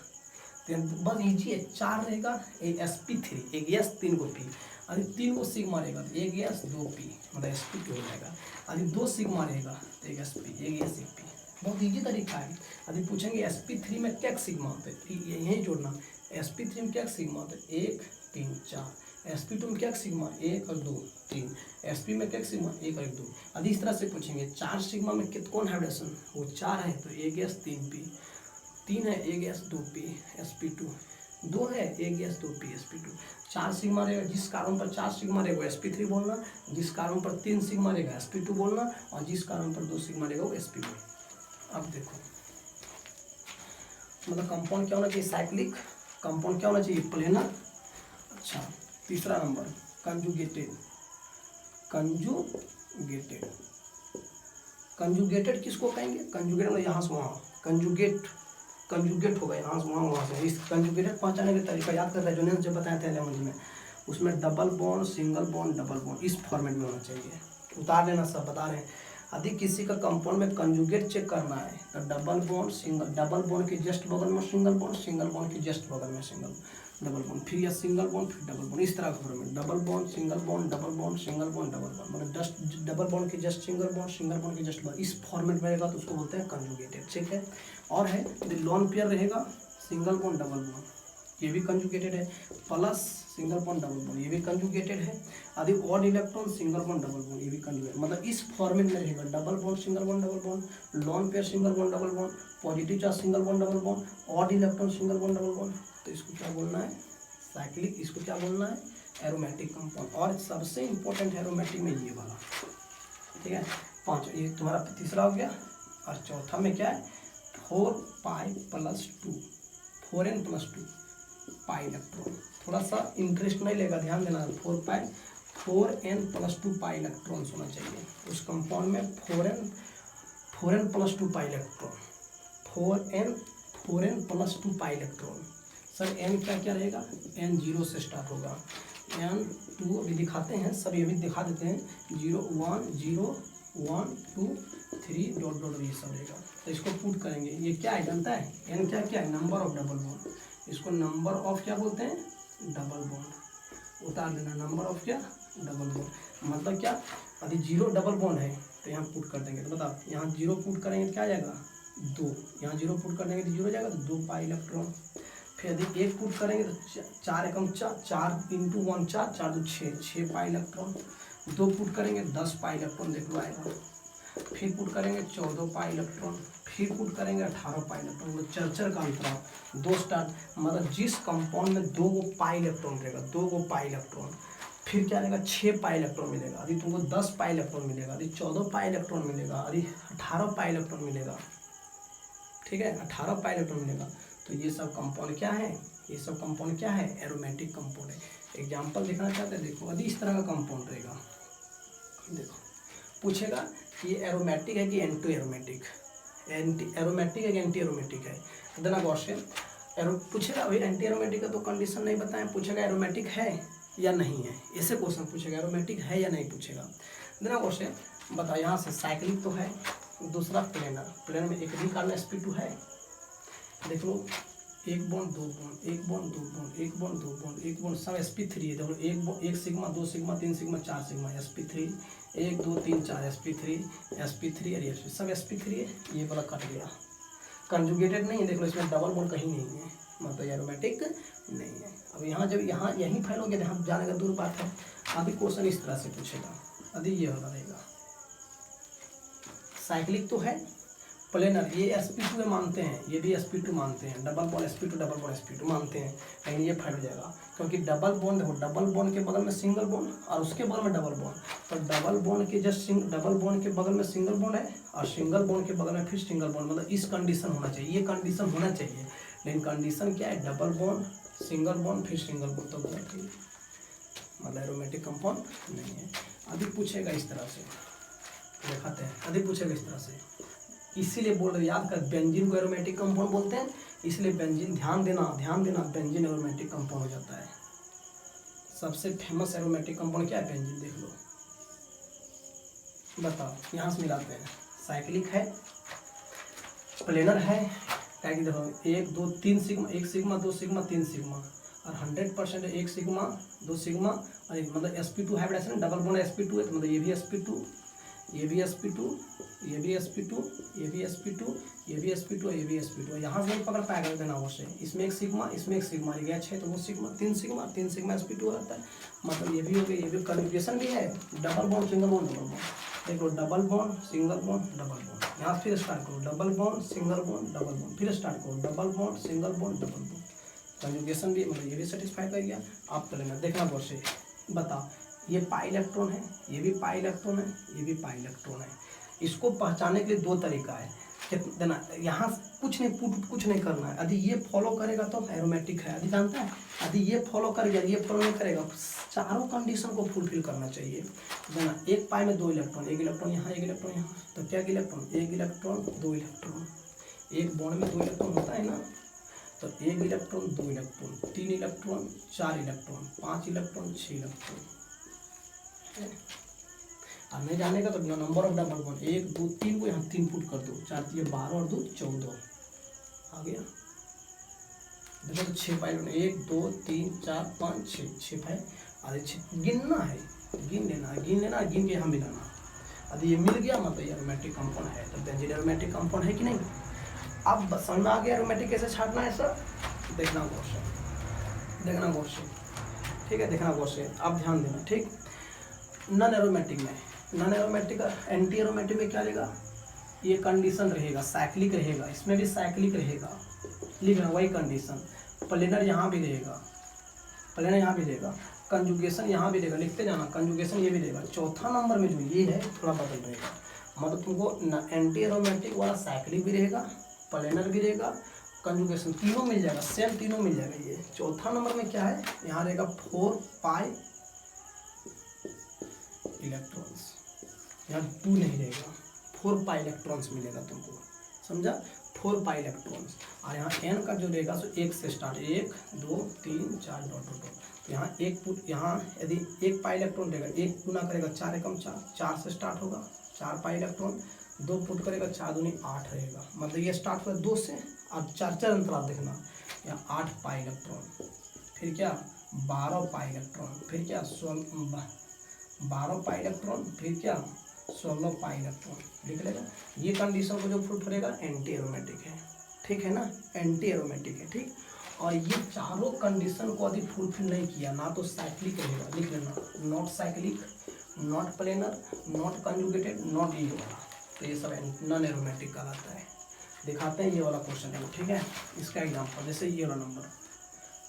बस इजी है, 4 रहेगा, एक sp3, एक s 3 को p, अभी 3 को सिग्मा रहेगा तो एक s 2 p, मतलब sp2 हो जाएगा। अभी 2 सिग्मा रहेगा तो एक sp, एक s एक p, बहुत इजी तरीका है। अभी पूछेंगे sp3 में क्या सिग्मा होता है, यही जोड़ना, sp3 में क्या सिग्मा होता है, 1 3 4, sp2 में क्या सिग्मा 1 और 2 3, sp में क्या सिग्मा 1 और 2। अभी इस तरह से पूछेंगे 4 सिग्मा में कौन हाइब्रिडेशन, वो 4 है तो एक s 3 p, 3 है एक s 2 p sp2, 2 है एक s 2 p sp2। 4 सिग्मा रहेगा, जिस कार्बन पर 4 सिग्मा रहेगा sp3 बोलना, जिस कार्बन पर 3 सिग्मा रहेगा sp2 बोलना, और जिस कार्बन पर 2 सिग्मा रहेगा वो sp बोलना। अब देखो मतलब कंपाउंड क्या होना चाहिए, साइक्लिक, कंपाउंड क्या होना चाहिए, प्लेनर। अच्छा तीसरा नंबर कंजुगेटेड, कंजुगेटेड, कंजुगेटेड किसको कहेंगे, कंजुगेट मतलब यहाँ से वहाँ, कंजुगेट, कंजुगेट होगा यहाँ से वहाँ, वहाँ से। इस कंजुगेटेड पहचाने का तरीका याद करता है, जो ने जब बताया था 11th में, उसमें double bond single bond double bond इस फॉर्मेट में होना चाहिए, उतार लेना, सब बता रहे हैं। यदि किसी का कंपाउंड में कंजुगेट चेक करना है तो double bond single, double bond के जस्ट बगल में सिंगल बॉन्ड, सिंगल बॉन्ड के जस्ट बगल में सिंगल डबल बॉन्ड, फिर या सिंगल बॉन्ड फिर डबल बॉन्ड, इस तरह का format, double bond single bond double bond single bond double bond, मतलब जस्ट डबल बॉन्ड के जस्ट सिंगल बॉन्ड के जस्ट बॉन्ड, इस फॉर्मेट में रहेगा तो उसको बोलते हैं कंजुगेटेड। ठीक है, और है लोन पेयर रहेगा सिंगल बॉन्ड डबल बॉन्ड, ये भी कंजुगेटेड है, plus single bond double bond, ये भी कंजुगेटेड है। यदि odd electron single bond double bond, ये भी कंजुगेटेड, मतलब इस फॉर्मेट में रहेगा, double bond single bond double bond, lone pair single bond double bond, positive charge single bond double bond, odd electron single bond double bond. तो इसको क्या बोलना है, साइक्लिक, इसको क्या बोलना है, एरोमेटिक कंपाउंड। और सबसे इंपॉर्टेंट एरोमेटिक में ये वाला, ठीक है, 5, ये तुम्हारा तीसरा हो गया। और चौथा में क्या है, 4 pi plus 2, 4n plus 2 pi electron, थोड़ा सा इंटरेस्ट नहीं लेगा, ध्यान देना, 4n प्लस 2 पाई इलेक्ट्रॉन होना चाहिए उस कंपाउंड में, 4n plus 2 pi electron, 4n plus 2 pi electron. Sir n क्या क्या रहेगा, n 0 से स्टार्ट होगा, n 2 अभी दिखाते हैं, सब ये भी दिखा देते हैं, 0 1 0 1 2 3 डॉट डॉट ये सब रहेगा। तो इसको पुट करेंगे, ये क्या है जानता है, n क्या क्या है, नंबर ऑफ डबल बॉन्ड, इसको नंबर ऑफ क्या बोलते हैं, डबल बॉन्ड, उतार देना, नंबर ऑफ क्या, डबल बॉन्ड, मतलब क्या, यदि 0 डबल बॉन्ड है तो यहाँ पुट कर देंगे, तो बताओ यहाँ 0 पुट करेंगे तो क्या आ जाएगा 2, यहाँ 0 पुट कर देंगे तो 0 जाएगा तो 2 पाई इलेक्ट्रॉन। फिर यदि 1 पुट करेंगे तो 4 एकम 4 इंटू 1 4 4 2 6 पाई इलेक्ट्रॉन, 2 पुट करेंगे 10 पाई इलेक्ट्रॉन, देख लो आएगा। फिर पुट करेंगे 14 पाई इलेक्ट्रॉन, फिर पुट करेंगे 18 पाई इलेक्ट्रॉन, मतलब चरचर का अंतराल 2 स्टार, मतलब जिस कंपाउंड में 2 को पाई इलेक्ट्रॉन रहेगा, 2 को पाई इलेक्ट्रॉन, फिर क्या रहेगा 6 पाई इलेक्ट्रॉन मिलेगा, यदि तुमको 10 पाई इलेक्ट्रॉन मिलेगा, यदि 14 पाई इलेक्ट्रॉन मिलेगा, यदि 18 पाई इलेक्ट्रॉन मिलेगा, ठीक है 18 पाई इलेक्ट्रॉन मिलेगा। तो ये सब कंपाउंड क्या है, ये सब कंपाउंड क्या है, एरोमेटिक कंपाउंड है। एग्जाम्पल देखना चाहते हैं, देखो यदि इस तरह का कंपाउंड रहेगा, देखो पूछेगा कि ये एरोमेटिक है कि एंटी एरोमेटिक, एरोमेटिक है कि एंटी एरोमेटिक है, देना क्वेश्चन पूछेगा, भाई एंटी एरोमेटिक का तो कंडीशन नहीं बताएं, पूछेगा एरोमेटिक है या नहीं है, ऐसे क्वेश्चन पूछेगा, एरोमेटिक है या नहीं पूछेगा, देना क्वेश्चन बताओ। यहाँ से साइक्लिक तो है, दूसरा प्लेनर, प्लेनर में एक भी कार्बन sp2 है, देख लो 1 bond 2 bond 1 bond 2 bond 1 bond 2 bond 1 bond, सब sp3 है, देखो 1 sigma 2 sigma 3 sigma 4 sigma sp3, 1 2 3 4 sp3 और ये सब sp3 है, ये वाला कट गया, कंजुगेटेड नहीं है, देख लो इसमें डबल बॉन्ड कहीं नहीं है, मतलब एरोमेटिक नहीं है। अब यहाँ जब यहाँ यहीं फैलोगे तो यहाँ जाने का दूर बात है। अभी क्वेश्चन इस तरह से पूछेगा, अभी ये वाला रहेगा, साइक्लिक तो है, प्लेनर ये sp2 मानते हैं, ये भी sp2 मानते हैं, डबल बॉन्ड sp2 मानते हैं, लेकिन ये फैल जाएगा क्योंकि डबल बॉन्ड, देखो डबल बॉन्ड के बगल में सिंगल बॉन्ड और उसके बगल में डबल बॉन्ड, तो डबल बॉन्ड के जस्ट डबल बॉन्ड के बगल में सिंगल बॉन्ड है और सिंगल बॉन्ड के बगल में फिर सिंगल बॉन्ड, मतलब इस कंडीशन होना चाहिए, ये कंडीशन होना चाहिए, लेकिन कंडीशन क्या है, डबल बॉन्ड सिंगल बॉन्ड फिर सिंगल बॉन्ड, तो गलत है, मतलब एरोमेटिक कंपाउंड नहीं है। अभी पूछेगा इस तरह से, दिखाते हैं, अभी पूछेगा इस तरह से, इसीलिए बोल रहे याद कर, बेंजीन को एरोमेटिक कंपाउंड बोलते हैं, इसलिए बेंजीन, ध्यान देना बेंजीन एरोमेटिक कंपाउंड हो जाता है। सबसे फेमस एरोमेटिक कंपाउंड क्या है, बेंजीन, देख लो, बताओ, यहाँ से मिलाते हैं, साइक्लिक है, प्लेनर है, क्या कि देखो 1 2 3 सिग्मा, 1 सिग्मा 2 सिग्मा 3 सिग्मा, और 100% 1 सिग्मा 2 सिग्मा, और मतलब sp2 हाइब्रिड है ना, डबल बॉन्ड sp2 है, तो मतलब ये भी sp2, ये भी sp2, ये भी sp2, ये भी sp2, ये भी sp2, ये भी sp2। यहाँ से पकड़ पाएगा देना वो से, इसमें एक सिग्मा, इसमें एक सिग्मा गया 6, तो वो सिग्मा 3 सिग्मा, 3 सिग्मा sp2 रहता है, मतलब ये भी हो गया, ये भी कन्जुगेशन भी है, double bond single bond double bond, देखो double bond single bond double bond, यहाँ फिर स्टार्ट करो double bond single bond double bond, फिर स्टार्ट करो double bond single bond double bond, conjugation भी मतलब ये भी सेटिस्फाई कर गया। आप कर लेना, देखना गौर से, बताओ ये पाई इलेक्ट्रॉन है, ये भी पाई इलेक्ट्रॉन है, ये भी पाई इलेक्ट्रॉन है। इसको पहचानने के लिए 2 तरीका है, देना यहाँ कुछ नहीं करना है। यदि ये फॉलो करेगा तो एरोमेटिक है, यदि जानता है, यदि ये फॉलो करेगा, ये फॉलो नहीं करेगा, चारों कंडीशन को फुलफिल करना चाहिए। देना एक पाई में 2 इलेक्ट्रॉन, एक इलेक्ट्रॉन यहाँ, एक इलेक्ट्रॉन यहाँ, तो क्या इलेक्ट्रॉन, एक इलेक्ट्रॉन 2 इलेक्ट्रॉन, एक बॉन्ड में 2 इलेक्ट्रॉन होता है ना, तो 1 electron 2 electron 3 electron 4 electron 5 electron 6 electron. अब नहीं जानेगा तो नंबर ऑफ डबल बॉन्ड 1 2 3 को यहाँ 3 पुट कर दो, 4 3 12 और 2 14 आ गया। देखो तो 6 पाई 1 2 3 4 5 6 6 पाई, अरे 6 गिनना है, गिन लेना है, गिन के यहाँ मिलाना। यदि ये मिल गया मतलब ये एरोमेटिक कंपाउंड है, तो बेंजीन एरोमेटिक कंपाउंड है कि नहीं। अब समझ में आ गया एरोमेटिक कैसे छाटना है सर, देखना गौर से, देखना गौर से, ठीक है, देखना गौर से, अब ध्यान देना, ठीक। नॉन एरोमेटिक में, नॉन एरोमेटिक एंटी एरोमेटिक में क्या रहेगा, ये कंडीशन रहेगा, साइक्लिक रहेगा, इसमें भी साइक्लिक रहेगा, लिखना वही कंडीशन, प्लेनर यहाँ भी रहेगा, प्लेनर यहाँ भी रहेगा, कंजुगेशन यहाँ भी रहेगा, लिखते जाना, कंजुगेशन ये भी रहेगा। चौथा नंबर में जो ये है थोड़ा बदल रहेगा, मतलब तुमको एंटी एरोमेटिक वाला साइक्लिक भी रहेगा, प्लेनर भी रहेगा, कंजुगेशन तीनों मिल जाएगा, सेम तीनों मिल जाएगा। ये चौथा नंबर में क्या है, यहाँ रहेगा 4 पाई इलेक्ट्रॉन्स, यहाँ 2 नहीं रहेगा, 4 पाई इलेक्ट्रॉन्स मिलेगा तुमको, समझा, 4 पाई इलेक्ट्रॉन्स। और यहाँ n का जो रहेगा सो 1 से स्टार्ट, 1 2 3 4 डॉट डॉट डॉट, तो यहाँ एक पुट, यहाँ यदि 1 पाई इलेक्ट्रॉन रहेगा, 1 गुना करेगा 4 एकम 4, 4 से स्टार्ट होगा, 4 पाई इलेक्ट्रॉन, 2 पुट करेगा 4 दूनी 8 रहेगा, मतलब ये स्टार्ट हुआ 2 से, अब 4 अंतराल देखना, यहाँ 8 पाई इलेक्ट्रॉन, फिर क्या 12 पाई इलेक्ट्रॉन, फिर क्या 12 पाई इलेक्ट्रॉन, फिर क्या 16 पाई इलेक्ट्रॉन, लिख लेगा। ये कंडीशन को जो फुल करेगा एंटी एरोमेटिक है, ठीक है ना, एंटी एरोमेटिक है, ठीक। और ये चारों कंडीशन को यदि फुलफिल नहीं किया ना तो साइक्लिक रहेगा, लिख लेना, not cyclic, not planar, not conjugated, not ये वाला, तो ये सब नॉन एरोमेटिक कहलाता है। दिखाते हैं ये वाला क्वेश्चन है, ठीक है, इसका एग्जाम्पल, जैसे ये वाला नंबर,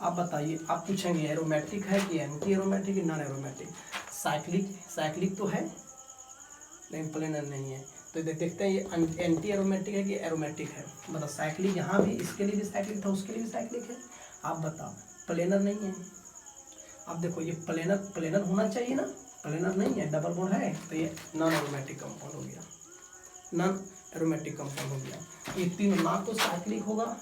आप बताइए, आप पूछेंगे एरोमेटिक है कि एंटी एरोमेटिक कि नॉन एरोमेटिक। साइक्लिक तो है लेकिन प्लेनर नहीं है, तो देखते हैं ये एंटी एरोमेटिक है कि एरोमेटिक है। मतलब साइक्लिक यहाँ भी, इसके लिए भी साइक्लिक था, उसके लिए भी साइक्लिक है, आप बताओ, प्लेनर नहीं है। अब देखो ये प्लेनर होना चाहिए ना, प्लेनर नहीं है, डबल बॉन्ड है, तो ये नॉन एरोमेटिक कंपाउंड हो गया, नॉन एरोमेटिक कंपाउंड हो गया। ये तीनों ना तो साइक्लिक होगा,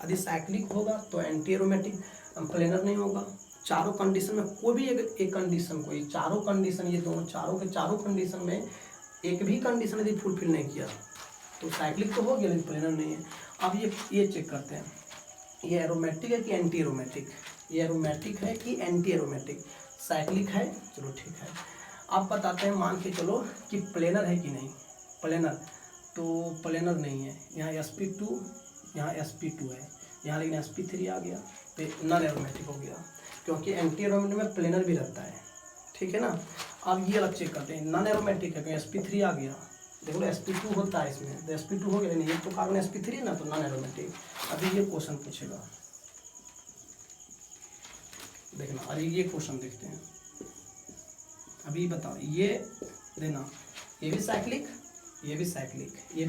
यदि साइक्लिक होगा तो एंटी एरोमेटिक, प्लेनर नहीं होगा। चारों कंडीशन में कोई भी एक कंडीशन को, ये चारों कंडीशन, ये दोनों चारों के चारों कंडीशन में एक भी कंडीशन यदि फुलफिल नहीं किया तो साइक्लिक तो हो गया लेकिन प्लेनर नहीं है। अब ये चेक करते हैं, ये एरोमेटिक है कि एंटी एरोमेटिक, ये एरोमेटिक है कि एंटी एरोमेटिक, साइक्लिक है, चलो ठीक है। अब बताते हैं, मान के चलो कि प्लेनर है कि नहीं, प्लेनर तो प्लेनर नहीं है, यहाँ sp2, यहाँ sp2 है, यहाँ लेकिन sp3 आ गया, तो नॉन एरोमेटिक हो गया, क्योंकि एंटी एरोमेटिक में प्लेनर भी रहता है, ठीक है ना। अब ये अलग चेक करते हैं, नॉन एरोमेटिक है तो sp3 आ गया, देखो sp2 होता है इसमें, तो sp2 हो गया, नहीं ये तो कार्बन sp3 है ना, तो नॉन एरोमेटिक। अभी ये क्वेश्चन पूछेगा, देखना, अरे ये क्वेश्चन देखते हैं, अभी बताओ, ये देना, ये भी साइक्लिक, ये भी साइक्लिक, ये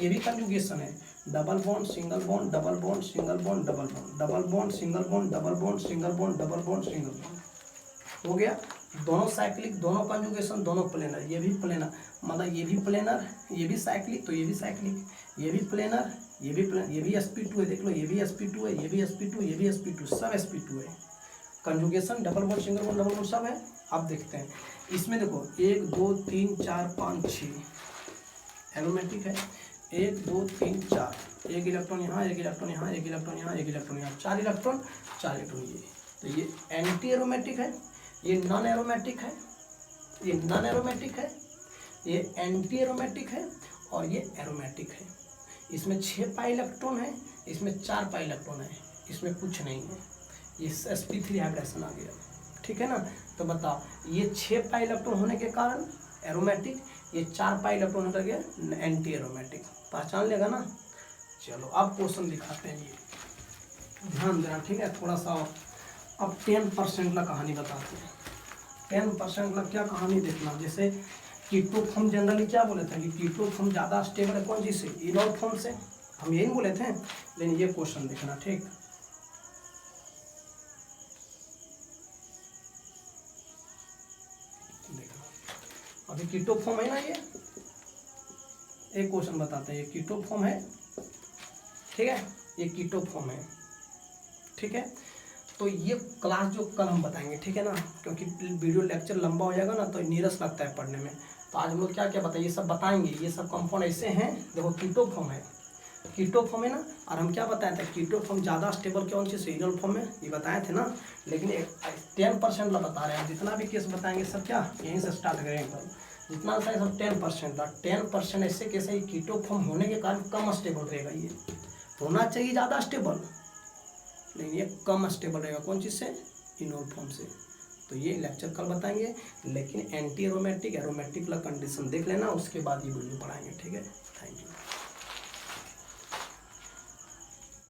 भी कंजुगेशन है, double bond single bond, double bond single bond, double bond, double bond single bond, double bond single bond, double bond single bond, हो गया। दोनों साइक्लिक, दोनों कंजुगेशन, दोनों प्लेनर, ये भी प्लेनर, मतलब ये भी प्लेनर, ये भी साइक्लिक, तो ये भी साइक्लिक, ये भी प्लेनर, ये भी प्लेनर, ये भी sp2 है, देख लो, ये भी sp2 है, ये भी sp2, ये भी sp2, सब sp2 है। Conjugation, double bond single bond, double bond सब है। अब देखते हैं इसमें, देखो 1 2 3 4 5 6 एरोमेटिक है, 1 2 3 4, एक इलेक्ट्रॉन यहाँ, एक इलेक्ट्रॉन यहाँ, एक इलेक्ट्रॉन यहाँ, एक इलेक्ट्रॉन यहाँ, 4 इलेक्ट्रॉन 4 इलेक्ट्रॉन ये। तो ये एंटी एरोमेटिक है, ये नॉन एरोमेटिक है, ये नॉन एरोमेटिक है, ये एंटी एरोमेटिक है और ये एरोमेटिक है। इसमें 6 पाई इलेक्ट्रॉन है, इसमें 4 पाई इलेक्ट्रॉन है, इसमें कुछ नहीं है, ये sp3 हाइब्रिडेशन आ गया। ठीक है ना। तो बताओ ये 6 पाई इलेक्ट्रॉन होने के कारण एरोमेटिक, ये 4 पाई इलेक्ट्रॉन होकर गया एंटी एरोमेटिक। पहचान लेगा ना। चलो अब क्वेश्चन दिखाते हैं, ये ध्यान देना। ठीक है, थोड़ा सा अब 10% का कहानी बताते हैं। 10% का क्या कहानी देखना, जैसे कीटो फॉर्म जनरली क्या बोले थे कि कीटो फॉर्म ज़्यादा स्टेबल है कौन चीज़ से, इनॉल फॉर्म से, हम यही बोले थे। लेकिन ये क्वेश्चन देखना। ठीक, देखना अभी कीटो फॉर्म है ना, ये एक क्वेश्चन बताते हैं, ये कीटो फॉर्म है। ठीक है, ये कीटो फॉर्म है। ठीक है, तो ये क्लास जो कल हम बताएंगे। ठीक है ना, क्योंकि वीडियो लेक्चर लंबा हो जाएगा ना तो नीरस लगता है पढ़ने में। तो आज हम लोग क्या क्या बताइए, ये सब बताएंगे। ये सब कंपाउंड ऐसे हैं, देखो कीटो फॉर्म है, कीटो फॉर्म है ना। और हम क्या बताए थे, कीटो फॉर्म ज़्यादा स्टेबल कौन सी इनॉल फॉर्म में, ये बताए थे ना। लेकिन 10% ला बता रहे हैं, जितना भी केस बताएंगे सब क्या यहीं से स्टार्ट करेंगे। जितना सा सब 10% था, 10% ऐसे केस है कीटो फॉर्म होने के कारण कम स्टेबल रहेगा। ये होना चाहिए ज़्यादा स्टेबल, लेकिन ये कम स्टेबल रहेगा कौन चीज़ से, इनॉल फॉर्म से। तो ये लेक्चर कल बताएंगे। लेकिन एंटी एरोमेटिक एरोमेटिक वाला कंडीशन देख लेना, उसके बाद ये वीडियो पढ़ाएंगे। ठीक है, थैंक यू।